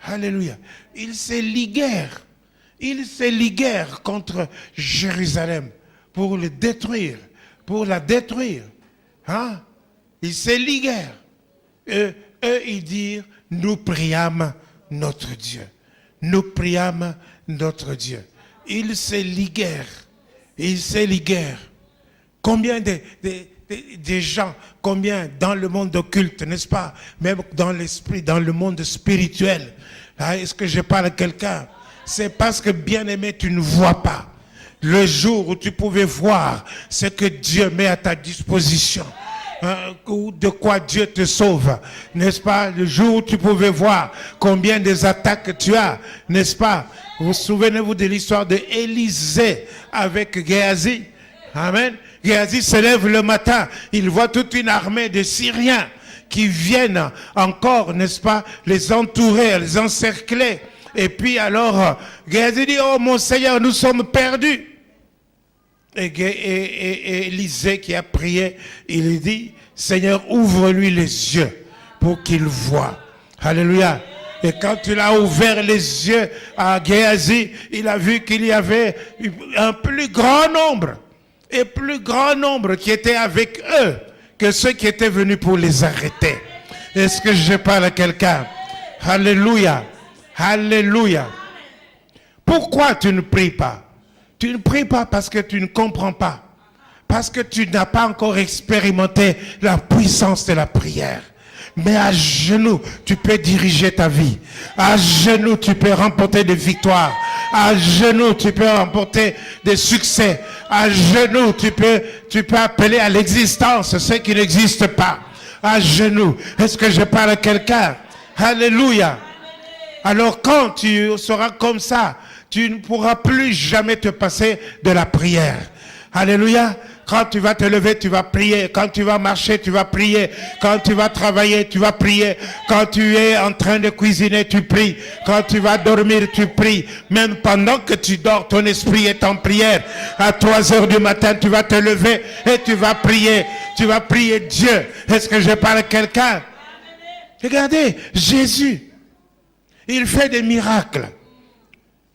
Alléluia. Ils se liguèrent contre Jérusalem pour le détruire, pour la détruire. Hein? Ils se liguèrent. Eux, ils dirent, nous priâmes notre Dieu. Nous priâmes notre Dieu. ils se liguèrent. Ils se liguèrent. Combien de gens, combien dans le monde occulte, n'est-ce pas? Même dans l'esprit, dans le monde spirituel. Est-ce que je parle à quelqu'un? C'est parce que, bien-aimé, tu ne vois pas. Le jour où tu pouvais voir ce que Dieu met à ta disposition, de quoi Dieu te sauve, n'est-ce pas? Le jour où tu pouvais voir combien des attaques tu as, n'est-ce pas? Vous souvenez-vous de l'histoire de Élisée avec Géasi? Amen. Géasi se lève le matin, il voit toute une armée de Syriens qui viennent encore, n'est-ce pas, les entourer, les encercler. Et puis alors, Géasi dit, oh mon Seigneur, nous sommes perdus. Et Élisée qui a prié, il dit, Seigneur, ouvre-lui les yeux pour qu'il voie. Alléluia. Et quand il a ouvert les yeux à Géasi, il a vu qu'il y avait un plus grand nombre qui étaient avec eux que ceux qui étaient venus pour les arrêter. Est-ce que je parle à quelqu'un? Alléluia. Alléluia. Pourquoi tu ne pries pas? Tu ne pries pas parce que tu ne comprends pas. Parce que tu n'as pas encore expérimenté la puissance de la prière. Mais à genoux, tu peux diriger ta vie. À genoux, tu peux remporter des victoires. À genoux, tu peux remporter des succès. À genoux, tu peux appeler à l'existence ce qui n'existe pas. À genoux. Est-ce que je parle à quelqu'un? Alléluia. Alors quand tu seras comme ça, tu ne pourras plus jamais te passer de la prière. Alléluia. Quand tu vas te lever, tu vas prier. Quand tu vas marcher, tu vas prier. Quand tu vas travailler, tu vas prier. Quand tu es en train de cuisiner, tu pries. Quand tu vas dormir, tu pries. Même pendant que tu dors, ton esprit est en prière. À 3 heures du matin, tu vas te lever et tu vas prier. Tu vas prier Dieu. Est-ce que je parle à quelqu'un? Regardez, Jésus, il fait des miracles.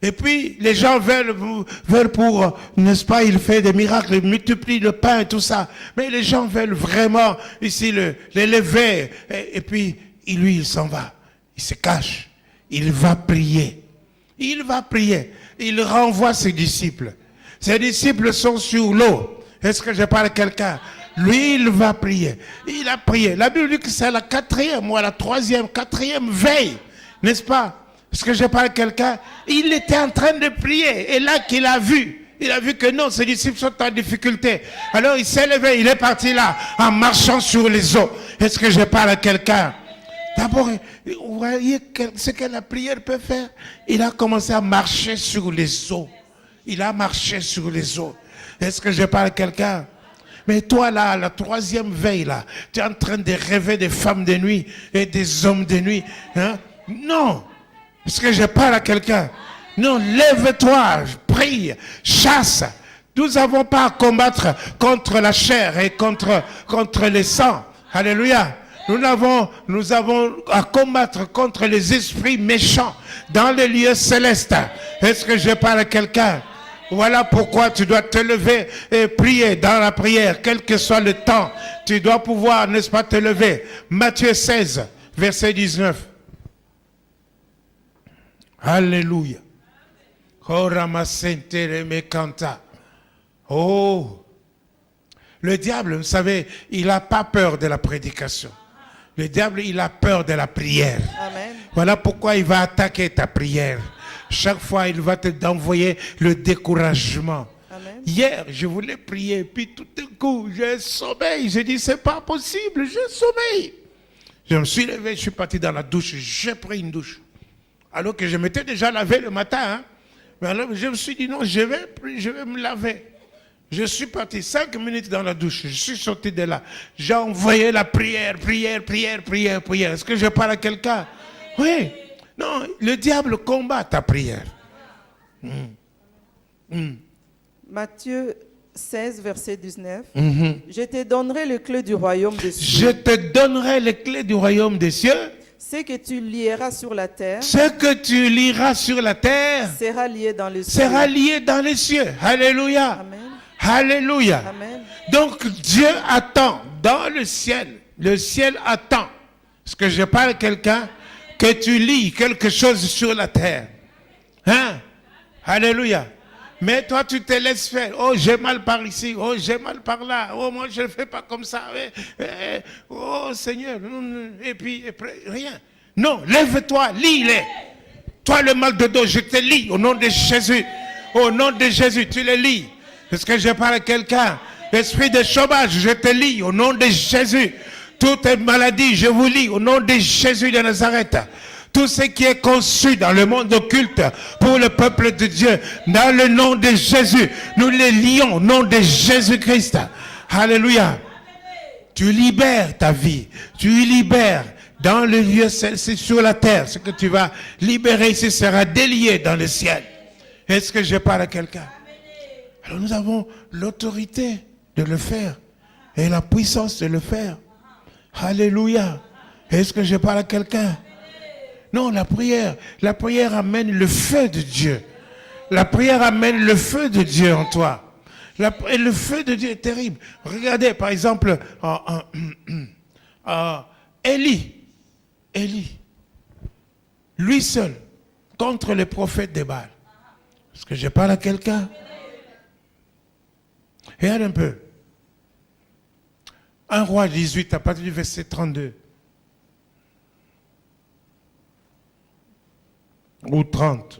Et puis, les gens veulent pour, n'est-ce pas, il fait des miracles, il multiplie le pain et tout ça. Mais les gens veulent vraiment, ici, l'élever. Et puis, lui, il s'en va. Il se cache. Il va prier. Il va prier. Il renvoie ses disciples. Ses disciples sont sur l'eau. Est-ce que je parle à quelqu'un? Lui, il va prier. Il a prié. La Bible dit que c'est la 4e ou la 3e, 4e veille. N'est-ce pas? Est-ce que je parle à quelqu'un? Il était en train de prier. Et là qu'il a vu. Il a vu que non, ses disciples sont en difficulté. Alors il s'est levé. Il est parti là en marchant sur les eaux. Est-ce que je parle à quelqu'un? D'abord, vous voyez ce que la prière peut faire? Il a commencé à marcher sur les eaux. Il a marché sur les eaux. Est-ce que je parle à quelqu'un? Mais toi là, la 3e veille là, tu es en train de rêver des femmes de nuit et des hommes de nuit. Hein? Non. Est-ce que je parle à quelqu'un? Non, lève-toi, prie, chasse. Nous n'avons pas à combattre contre la chair et contre les sangs. Alléluia. Nous avons à combattre contre les esprits méchants dans les lieux célestes. Est-ce que je parle à quelqu'un? Voilà pourquoi tu dois te lever et prier dans la prière, quel que soit le temps. Tu dois pouvoir, n'est-ce pas, te lever. Matthieu 16, verset 19. Alléluia. Oh, le diable, vous savez, il n'a pas peur de la prédication. Le diable, il a peur de la prière. Amen. Voilà pourquoi il va attaquer ta prière. Chaque fois, il va t'envoyer le découragement. Amen. Hier, je voulais prier, puis tout d'un coup, j'ai sommeil. J'ai dit, c'est pas possible, j'ai sommeil. Je me suis levé, je suis parti dans la douche, j'ai pris une douche. Alors que je m'étais déjà lavé le matin. Hein. Mais alors, je me suis dit, non, je vais me laver. Je suis parti 5 minutes dans la douche. Je suis sorti de là. J'ai envoyé la prière. Est-ce que je parle à quelqu'un? Oui. Non, le diable combat ta prière. Matthieu 16, verset 19. Je te donnerai les clés du royaume des cieux. Je te donnerai les clés du royaume des cieux. Ce que tu lieras sur la terre. Ce que tu lieras sur la terre. Sera lié dans les cieux. Sera lié dans les cieux. Alléluia. Amen. Alléluia. Amen. Donc Dieu attend dans le ciel. Le ciel attend. Est-ce que je parle à quelqu'un? Que tu lis quelque chose sur la terre. Hein? Alléluia. Mais toi, tu te laisses faire. Oh, j'ai mal par ici. Oh, j'ai mal par là. Oh, moi, je ne fais pas comme ça. Oh, Seigneur. Et puis, rien. Non, lève-toi, lis-les. Toi, le mal de dos, je te lis au nom de Jésus. Au nom de Jésus, tu le lis. Parce que je parle à quelqu'un. L'esprit de chômage, je te lis au nom de Jésus. Toute maladie, je vous lis au nom de Jésus de Nazareth. Tout ce qui est conçu dans le monde occulte pour le peuple de Dieu, dans le nom de Jésus, nous les lions au nom de Jésus-Christ. Alléluia. Tu libères ta vie. Tu libères dans le lieu celle-ci sur la terre. Ce que tu vas libérer ici sera délié dans le ciel. Est-ce que je parle à quelqu'un? Alors nous avons l'autorité de le faire et la puissance de le faire. Alléluia. Est-ce que je parle à quelqu'un? Non, la prière amène le feu de Dieu. La prière amène le feu de Dieu en toi. Et le feu de Dieu est terrible. Regardez, par exemple, Élie, lui seul, contre les prophètes de Baal. Est-ce que je parle à quelqu'un? Regarde un peu. 1 Roi 18, à partir du verset 32. Ou 30.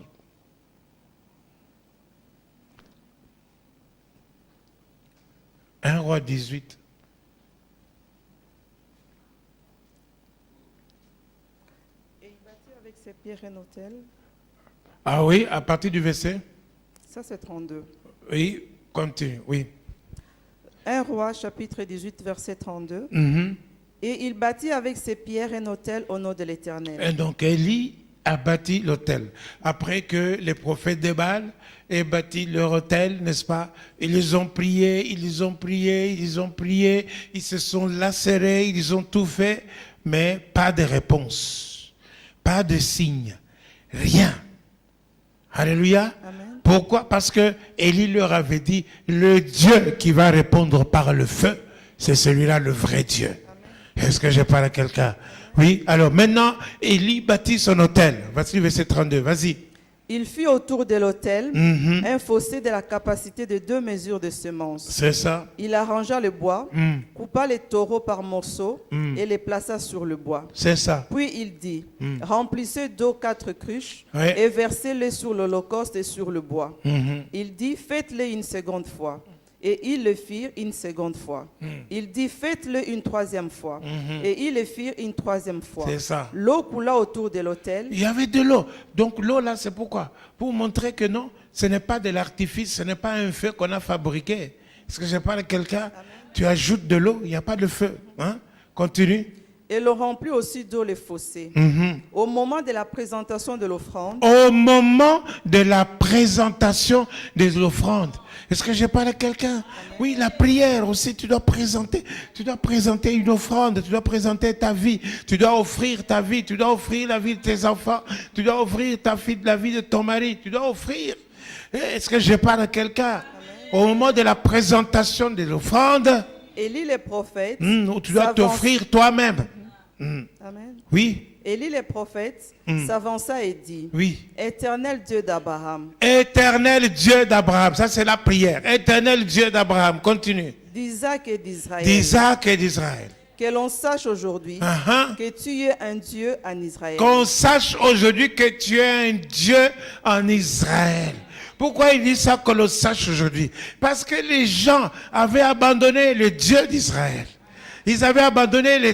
Un roi 18. Et il bâtit avec ses pierres un autel. Ah oui, à partir du verset? Ça, c'est 32. Oui, continue, oui. 1 Roi, chapitre 18, verset 32. Et il bâtit avec ses pierres un autel au nom de l'Éternel. Et donc, Élie a bâti l'autel. Après que les prophètes de Baal aient bâti leur autel, n'est-ce pas? Ils ont prié, ils se sont lacérés, ils ont tout fait, mais pas de réponse, pas de signe, rien. Alléluia. Amen. Pourquoi? Parce que Élie leur avait dit, le Dieu qui va répondre par le feu, c'est celui-là le vrai Dieu. Amen. Est-ce que je parle à quelqu'un? Oui, alors maintenant, Élie bâtit son autel. Vas-y, verset 32, vas-y. Il fit autour de l'autel un fossé de la capacité de 2 mesures de semences. C'est ça. Il arrangea le bois, coupa les taureaux par morceaux et les plaça sur le bois. C'est ça. Puis il dit, remplissez d'eau 4 cruches Ouais. et versez-les sur l'holocauste et sur le bois. Il dit, faites-le une seconde fois. Et ils le firent une seconde fois. Il dit, faites-le une 3e fois. Et ils le firent une 3e fois. C'est ça. L'eau coula autour de l'autel. Il y avait de l'eau. Donc l'eau là, c'est pourquoi? Pour montrer que non, ce n'est pas de l'artifice, ce n'est pas un feu qu'on a fabriqué. Est-ce que je parle à quelqu'un? Tu ajoutes de l'eau, il n'y a pas de feu. Hein? Continue. Et l'on remplit aussi d'eau les fossés. Au moment de la présentation de l'offrande. Au moment de la présentation des offrandes. Est-ce que je parle à quelqu'un? Oui, la prière aussi, tu dois présenter une offrande, tu dois présenter ta vie, tu dois offrir ta vie, tu dois offrir la vie de tes enfants, tu dois offrir ta fille, la vie de ton mari, tu dois offrir. Est-ce que je parle à quelqu'un? Au moment de la présentation des offrandes, Élie le prophète. tu dois t'offrir toi-même. Amen. Oui. Élie le prophète s'avança et dit, Oui. Éternel Dieu d'Abraham, Éternel Dieu d'Abraham, ça c'est la prière. Éternel Dieu d'Abraham, continue. d'Isaac et d'Israël, D'Isaac et d'Israël. que l'on sache aujourd'hui que tu es un Dieu en Israël. Qu'on sache aujourd'hui que tu es un Dieu en Israël. Pourquoi il dit ça, que l'on sache aujourd'hui? Parce que les gens avaient abandonné le Dieu d'Israël. Ils avaient abandonné le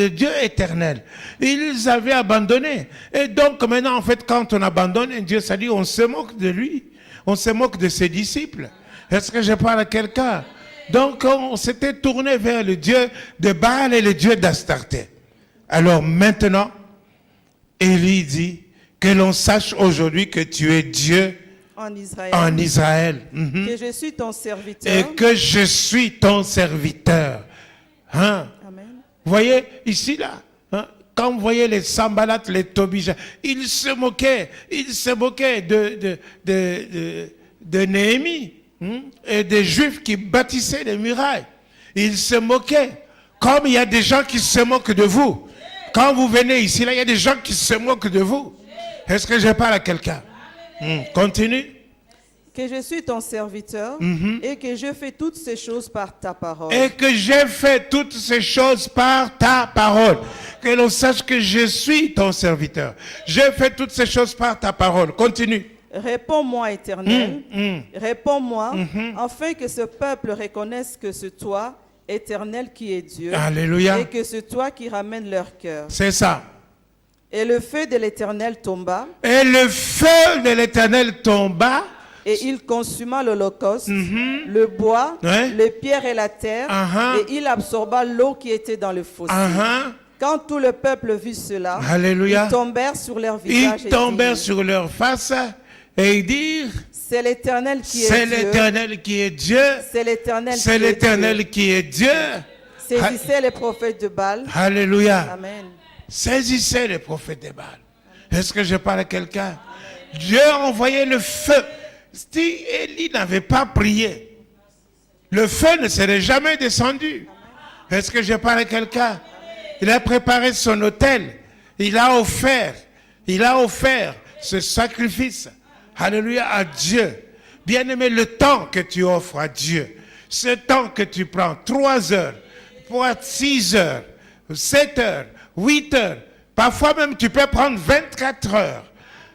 Dieu éternel. Ils avaient abandonné. Et donc maintenant, en fait, quand on abandonne un Dieu, ça dit on se moque de lui. On se moque de ses disciples. Est-ce que je parle à quelqu'un? Donc on s'était tourné vers le Dieu de Baal et le Dieu d'Astarté. Alors maintenant, Élie dit que l'on sache aujourd'hui que tu es Dieu En Israël. en Israël. Que je suis ton serviteur. Et que je suis ton serviteur. Hein? Amen. Vous voyez, ici, là, hein, quand vous voyez les Sambalat, les Tobija, ils se moquaient de Néhémie et des Juifs qui bâtissaient les murailles. Ils se moquaient. Comme il y a des gens qui se moquent de vous. Quand vous venez ici, là, il y a des gens qui se moquent de vous. Est-ce que je parle à quelqu'un? Continue. que je suis ton serviteur et que je fais toutes ces choses par ta parole. Et que j'ai fait toutes ces choses par ta parole. Que l'on sache que je suis ton serviteur. J'ai fait toutes ces choses par ta parole. Continue. Réponds-moi, Éternel, réponds-moi, afin que ce peuple reconnaisse que c'est toi, Éternel, qui est Dieu, Alléluia. et que c'est toi qui ramènes leur cœur. C'est ça. Et le feu de l'Éternel tomba, Et le feu de l'Éternel tomba. et il consuma l'holocauste, le bois, Ouais. les pierres et la terre, et il absorba l'eau qui était dans le fossé. Quand tout le peuple vit cela, Alléluia. ils tombèrent sur leur visage Ils tombèrent et dirent, sur leur face et ils dirent, c'est l'Éternel qui c'est est Dieu. l'Éternel qui est Dieu. C'est l'Éternel qui C'est est Dieu. l'Éternel qui est Dieu. Saisissez les prophètes de Baal. Alléluia. Amen. Saisissez les prophètes de Baal. Est-ce que je parle à quelqu'un? Dieu a envoyé le feu. Si Élie n'avait pas prié, le feu ne serait jamais descendu. Est-ce que je parle à quelqu'un? Il a préparé son autel. Il a offert ce sacrifice. Alléluia, à Dieu. Bien-aimé, le temps que tu offres à Dieu, ce temps que tu prends, 3 heures, pour 6 heures, 7 heures, 8 heures, parfois même tu peux prendre 24 heures.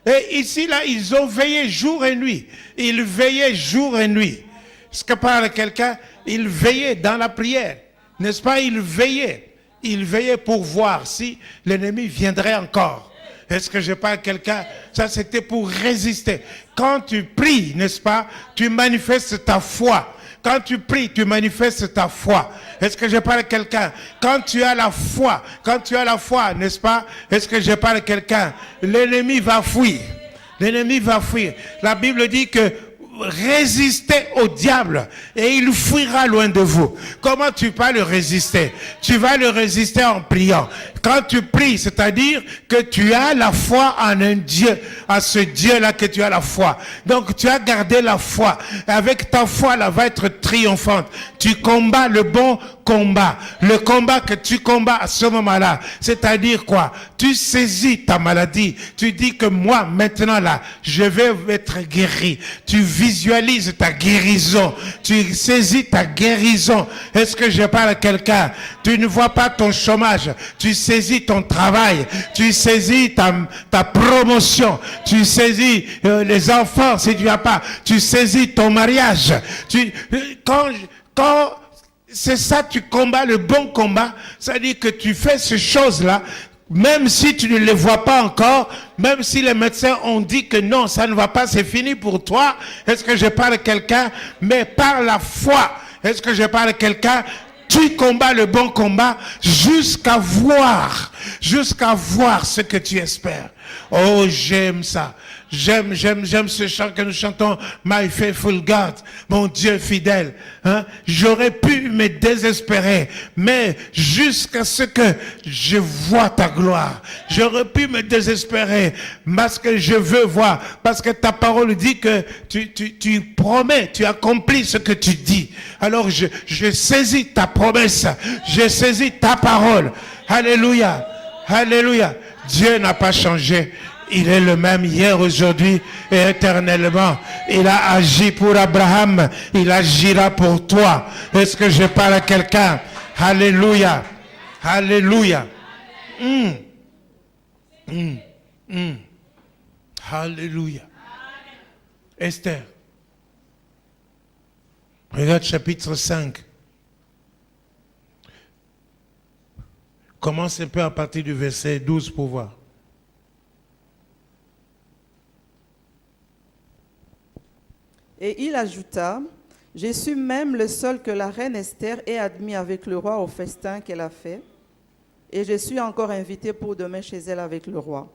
Et ici, là, ils ont veillé jour et nuit. Ils veillaient jour et nuit. Est-ce que parle quelqu'un? Ils veillaient dans la prière. N'est-ce pas? Ils veillaient. Ils veillaient pour voir si l'ennemi viendrait encore. Est-ce que je parle à quelqu'un? Ça, c'était pour résister. Quand tu pries, n'est-ce pas? Tu manifestes ta foi. Quand tu pries, tu manifestes ta foi. Est-ce que je parle à quelqu'un? Quand tu as la foi, n'est-ce pas? Est-ce que je parle à quelqu'un? L'ennemi va fuir. L'ennemi va fuir. La Bible dit que résistez au diable et il fuira loin de vous. Comment tu vas le résister? Tu vas le résister en priant. Quand tu pries, c'est-à-dire que tu as la foi en un Dieu, à ce Dieu-là que tu as la foi. Donc tu as gardé la foi. Avec ta foi, elle va être triomphante. Tu combats le bon combat. Le combat que tu combats à ce moment-là. C'est-à-dire quoi? Tu saisis ta maladie. Tu dis que moi, maintenant là, je vais être guéri. Tu visualises ta guérison. Tu saisis ta guérison. Est-ce que je parle à quelqu'un? Tu ne vois pas ton chômage. Tu saisis ton travail. Tu saisis ta promotion. Tu saisis les enfants si tu n'as pas. Tu saisis ton mariage. Quand c'est ça, tu combats le bon combat. C'est-à-dire que tu fais ces choses-là, même si tu ne les vois pas encore, même si les médecins ont dit que non, ça ne va pas, c'est fini pour toi. Est-ce que je parle à quelqu'un? Mais par la foi, est-ce que je parle à quelqu'un? Tu combats le bon combat jusqu'à voir ce que tu espères. Oh, j'aime ça. J'aime ce chant que nous chantons, My Faithful God, mon Dieu fidèle. Hein? J'aurais pu me désespérer, mais jusqu'à ce que je vois ta gloire. J'aurais pu me désespérer, parce que je veux voir, parce que ta parole dit que tu promets, tu accomplis ce que tu dis. Alors je saisis ta promesse, je saisis ta parole. Alléluia, alléluia. Dieu n'a pas changé. Il est le même hier, aujourd'hui et éternellement. Il a agi pour Abraham. Il agira pour toi. Est-ce que je parle à quelqu'un? Alléluia. Alléluia. Alléluia. Esther. Regarde chapitre 5. Commence un peu à partir du verset 12 pour voir. Et il ajouta, je suis même le seul que la reine Esther ait admis avec le roi au festin qu'elle a fait, et je suis encore invité pour demain chez elle avec le roi.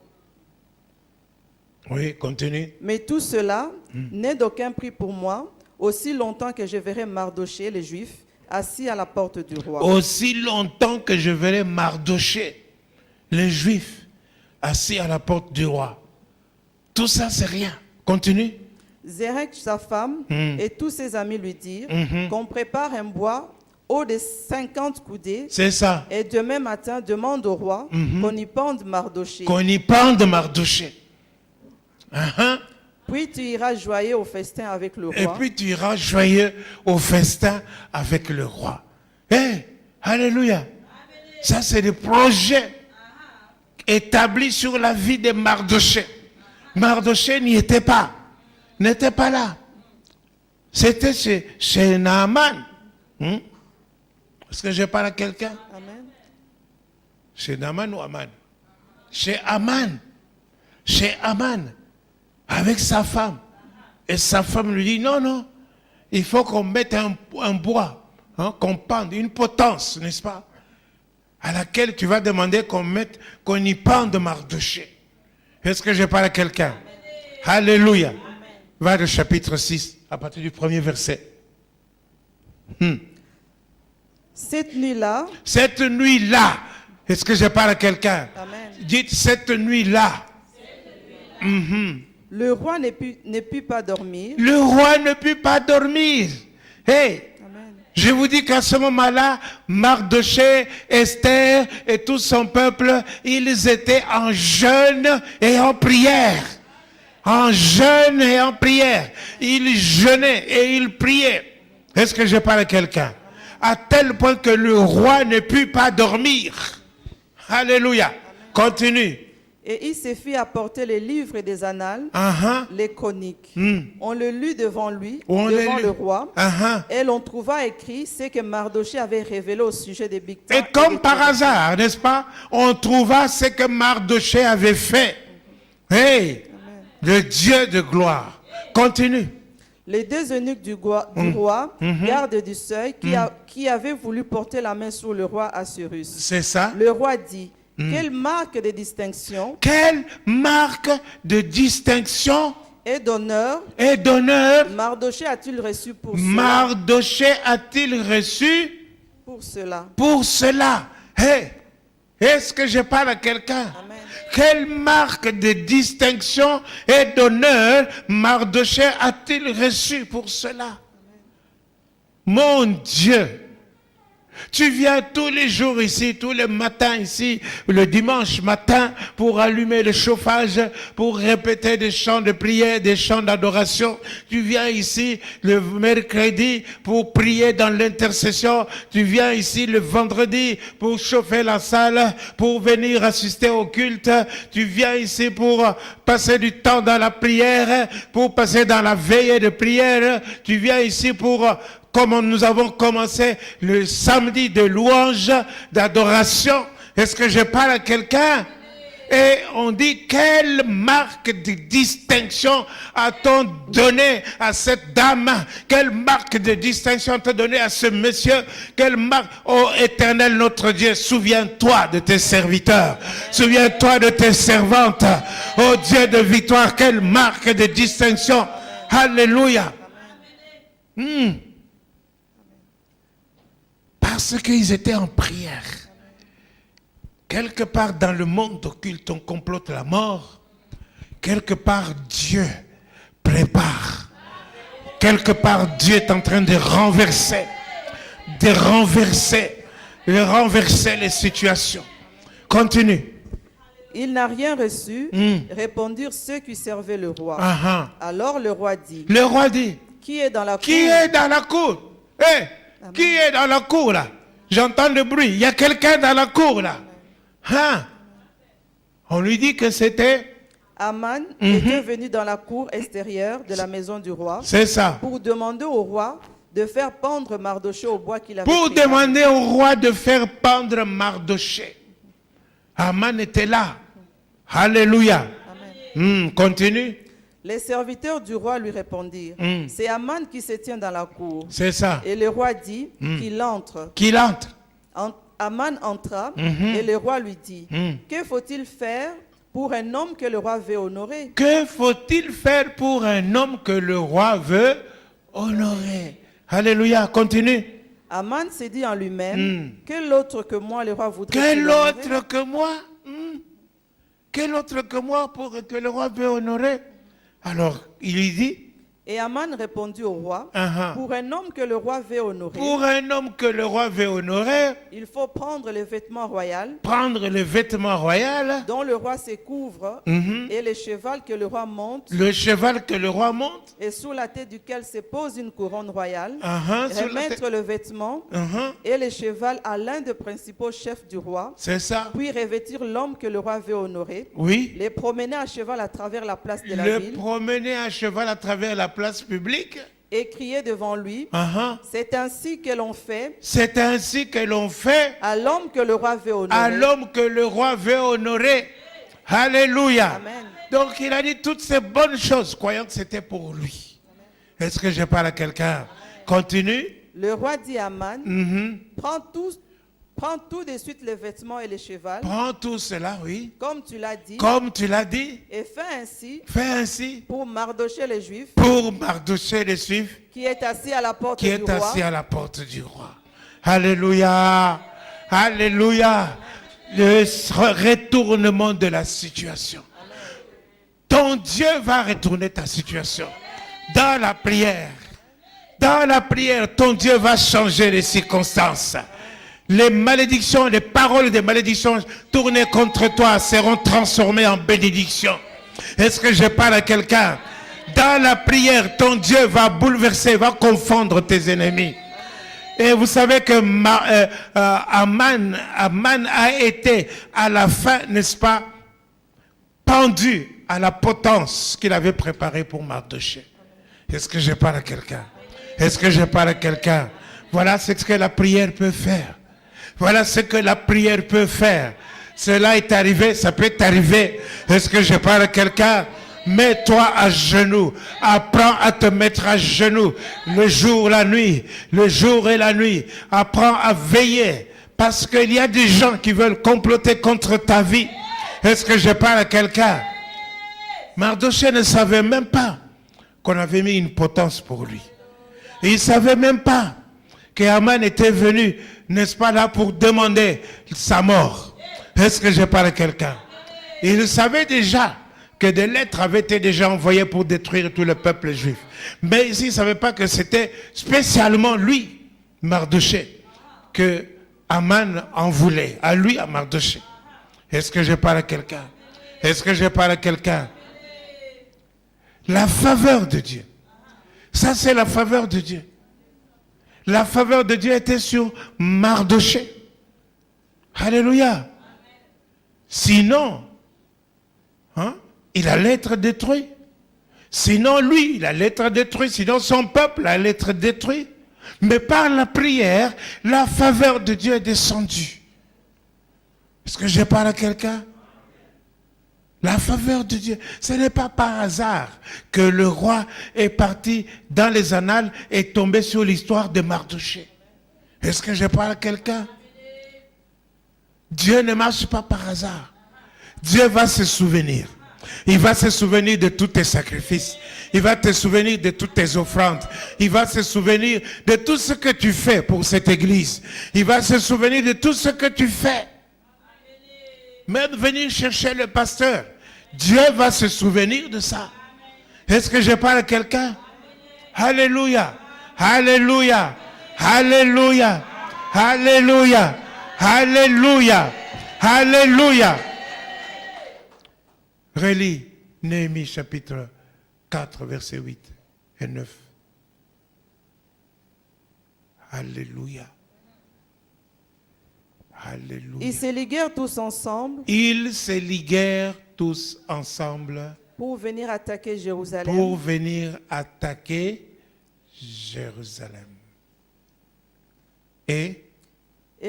Oui, continue. Mais tout cela n'est d'aucun prix pour moi, aussi longtemps que je verrai Mardochée, les Juifs, assis à la porte du roi. Aussi longtemps que je verrai Mardochée, les Juifs, assis à la porte du roi. Tout ça, c'est rien. Continue. Zérech, sa femme, et tous ses amis lui dirent qu'on prépare un bois haut de 50 coudées. C'est ça. Et demain matin, demande au roi qu'on y pende Mardochée. Qu'on y pende Mardochée. Puis tu iras joyeux au festin avec le Et roi. puis tu iras joyeux au festin avec le roi. Hey, alléluia. Ça, c'est des projets établis sur la vie de Mardoché. Mardoché n'y était pas. N'était pas là. C'était chez Naaman. Est-ce que je parle à quelqu'un? Amen. Chez Naaman ou Aman? Chez Aman. Chez Aman. Avec sa femme. Et sa femme lui dit, non, non, il faut qu'on mette un bois, qu'on pende, une potence, n'est-ce pas? À laquelle tu vas demander qu'on y pende Mardoché. Est-ce que je parle à quelqu'un? Alléluia. Va au chapitre 6, à partir du premier verset. Cette nuit-là, Cette nuit-là, est-ce que je parle à quelqu'un? Amen. Dites cette nuit-là. Le roi ne put pas dormir. Le roi ne put pas dormir. Hey, Amen. je vous dis qu'à ce moment-là, Mardoché, Esther et tout son peuple, ils étaient en jeûne et en prière. En jeûne et en prière. Ils jeûnaient et ils priaient. Est-ce que je parle à quelqu'un? À tel point que le roi ne put pas dormir. Alléluia. Continue. Et il se fit apporter les livres des annales, les chroniques. On le lut devant lui, devant le roi, et l'on trouva écrit ce que Mardoché avait révélé au sujet des Bigtans. Et comme par hasard, n'est-ce pas, on trouva ce que Mardoché avait fait. Hey, le Dieu de gloire. Continue. Les deux eunuques du roi, gardes du seuil, qui avaient voulu porter la main sur le roi Assuérus. C'est ça. Le roi dit, quelle marque de distinction Quelle marque de distinction et d'honneur et d'honneur Mardoché a-t-il reçu pour cela? Mardoché a-t-il reçu Pour cela. pour cela? Hey, est-ce que je parle à quelqu'un? Amen. Quelle marque de distinction et d'honneur Mardoché a-t-il reçu pour cela? Mon Dieu, tu viens tous les jours ici, tous les matins ici, le dimanche matin, pour allumer le chauffage, pour répéter des chants de prière, des chants d'adoration. Tu viens ici le mercredi pour prier dans l'intercession. Tu viens ici le vendredi pour chauffer la salle, pour venir assister au culte. Tu viens ici pour passer du temps dans la prière, pour passer dans la veillée de prière. Tu viens ici pour... Comme nous avons commencé le samedi de louange, d'adoration. Est-ce que je parle à quelqu'un? Et on dit, quelle marque de distinction a-t-on donné à cette dame? Quelle marque de distinction a-t-on donné à ce monsieur? Quelle marque? Oh Éternel notre Dieu, souviens-toi de tes serviteurs. Souviens-toi de tes servantes. Oh Dieu de victoire, quelle marque de distinction. Alléluia. Parce qu'ils étaient en prière. Quelque part dans le monde occulte, on complote la mort. Quelque part, Dieu prépare. Quelque part, Dieu est en train de renverser les situations. Continue. Il n'a rien reçu, répondirent ceux qui servaient le roi. Alors le roi dit, Le roi dit, qui est dans la cour? qui est dans la cour? Hey, qui est dans la cour là? J'entends le bruit. Il y a quelqu'un dans la cour là. On lui dit que c'était... Aman était venu dans la cour extérieure de la maison du roi. C'est ça. Pour demander au roi de faire pendre Mardoché au bois qu'il avait Pour pris. demander au roi de faire pendre Mardoché. Aman était là. Alléluia. Continue. Les serviteurs du roi lui répondirent, c'est Aman qui se tient dans la cour. C'est ça. Et le roi dit qu'il entre. Qu'il entre. Aman entra et le roi lui dit, que faut-il faire pour un homme que le roi veut honorer? Que faut-il faire pour un homme que le roi veut honorer? Alléluia. Continue. Aman s'est dit en lui-même, quel autre que moi le roi voudrait Quel honorer? autre que moi? Quel autre que moi pour que le roi veut honorer? Alors, il lui dit, Et Aman répondit au roi, Uh-huh. pour un homme que le roi veut honorer, Pour un homme que le roi veut honorer, il faut prendre le vêtement royal prendre le vêtement royal, dont le roi se couvre et le cheval que le roi monte le cheval que le roi monte, et sous la tête duquel se pose une couronne royale, uh-huh, sur la tête. remettre le vêtement Uh-huh. et le cheval à l'un des principaux chefs du roi, C'est ça. puis revêtir l'homme que le roi veut honorer, Oui. les promener à cheval à travers la place de la Le ville promener à cheval à travers la place publique. et crier devant lui, Uh-huh. c'est ainsi que l'on fait C'est ainsi que l'on fait à l'homme que le roi veut honorer. à l'homme que le roi veut honorer. Alléluia. Amen. Donc il a dit toutes ces bonnes choses, croyant que c'était pour lui. Est-ce que je parle à quelqu'un? Continue. Le roi dit à Aman, Mhm. prends tout de suite les vêtements et le cheval, Prends tout cela, oui. comme tu l'as dit, Comme tu l'as dit, et fais ainsi fais ainsi pour Mardochée les Juifs, pour Mardochée les Juifs qui est assis à la porte qui du est roi. assis à la porte du roi. Alléluia. Alléluia. Le retournement de la situation. Ton Dieu va retourner ta situation. Dans la prière. Dans la prière, ton Dieu va changer les circonstances. Les malédictions, les paroles de malédiction tournées contre toi seront transformées en bénédictions. Est-ce que je parle à quelqu'un? Dans la prière, ton Dieu va bouleverser, va confondre tes ennemis. Et vous savez que Aman a été à la fin, n'est-ce pas, pendu à la potence qu'il avait préparée pour Mardochée. Est-ce que je parle à quelqu'un? Est-ce que je parle à quelqu'un? Voilà ce que la prière peut faire. Voilà ce que la prière peut faire. Cela est arrivé, ça peut t'arriver. Est-ce que je parle à quelqu'un? Mets-toi à genoux. Apprends à te mettre à genoux. Le jour, la nuit. Le jour et la nuit. Apprends à veiller. Parce qu'il y a des gens qui veulent comploter contre ta vie. Est-ce que je parle à quelqu'un? Mardochée ne savait même pas qu'on avait mis une potence pour lui. Et il ne savait même pas que Aman était venu, n'est-ce pas, là pour demander sa mort. Est-ce que je parle à quelqu'un? Il savait déjà que des lettres avaient été déjà envoyées pour détruire tout le peuple juif. Mais ici, il ne savait pas que c'était spécialement lui, Mardochée, que Aman en voulait. À lui, à Mardochée. Est-ce que je parle à quelqu'un? Est-ce que je parle à quelqu'un? La faveur de Dieu. Ça, c'est la faveur de Dieu. La faveur de Dieu était sur Mardochée. Alléluia. Sinon, il allait être détruit. Sinon, lui, il allait être détruit. Sinon, son peuple allait être détruit. Mais par la prière, la faveur de Dieu est descendue. Est-ce que je parle à quelqu'un? La faveur de Dieu. Ce n'est pas par hasard que le roi est parti dans les annales et est tombé sur l'histoire de Mardochée. Est-ce que je parle à quelqu'un? Dieu ne marche pas par hasard. Dieu va se souvenir. Il va se souvenir de tous tes sacrifices. Il va te souvenir de toutes tes offrandes. Il va se souvenir de tout ce que tu fais pour cette église. Il va se souvenir de tout ce que tu fais. Même venir chercher le pasteur. Dieu va se souvenir de ça. Est-ce que je parle à quelqu'un? Alléluia. Alléluia. Alléluia. Alléluia. Alléluia. Alléluia. Relis Néhémie chapitre 4, versets 8 et 9. Alléluia. Alléluia. Ils se liguèrent tous ensemble Ils se liguèrent tous ensemble pour venir attaquer Jérusalem. pour venir attaquer Jérusalem et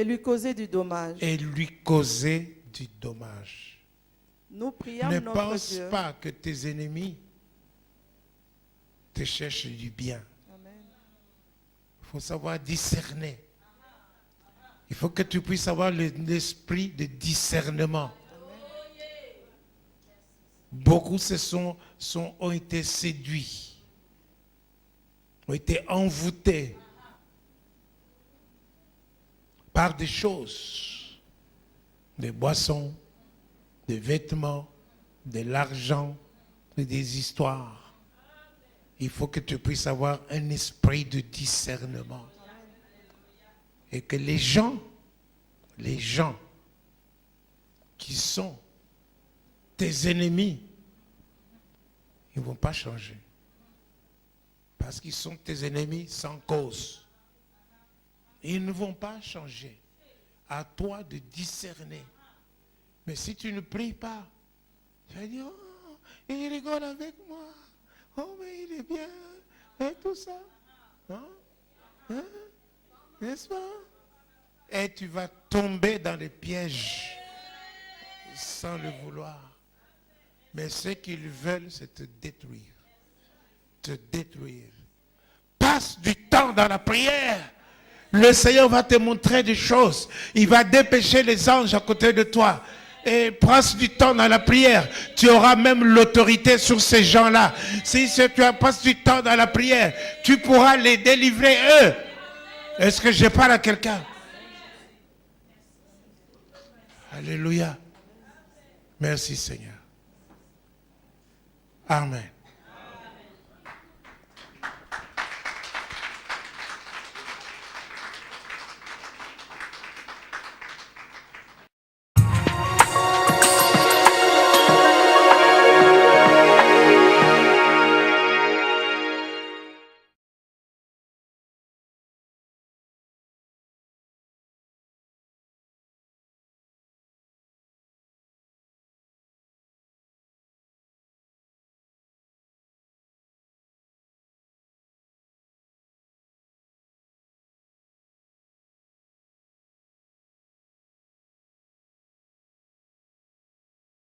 lui causer du dommage. lui causer du dommage. Nous prions Ne notre pense Dieu. pas que tes ennemis te cherchent du bien. Amen. Il faut savoir discerner. Il faut que tu puisses avoir l'esprit de discernement. Beaucoup ont été séduits, ont été envoûtés par des choses, des boissons, des vêtements, de l'argent et des histoires. il faut que tu puisses avoir un esprit de discernement. Et que les gens qui sont tes ennemis, ils ne vont pas changer. Parce qu'ils sont tes ennemis sans cause. Ils ne vont pas changer. À toi de discerner. Mais si tu ne pries pas, tu vas dire, oh, il rigole avec moi. Oh, mais il est bien. Et tout ça. Hein? Hein? N'est-ce pas? Et tu vas tomber dans les pièges sans le vouloir. Mais ce qu'ils veulent, c'est te détruire. Te détruire. Passe du temps dans la prière. Le Seigneur va te montrer des choses. Il va dépêcher les anges à côté de toi. Et passe du temps dans la prière. Tu auras même l'autorité sur ces gens-là. Si tu passes du temps dans la prière, tu pourras les délivrer eux. Est-ce que je parle à quelqu'un? Alléluia. Merci Seigneur. Amen.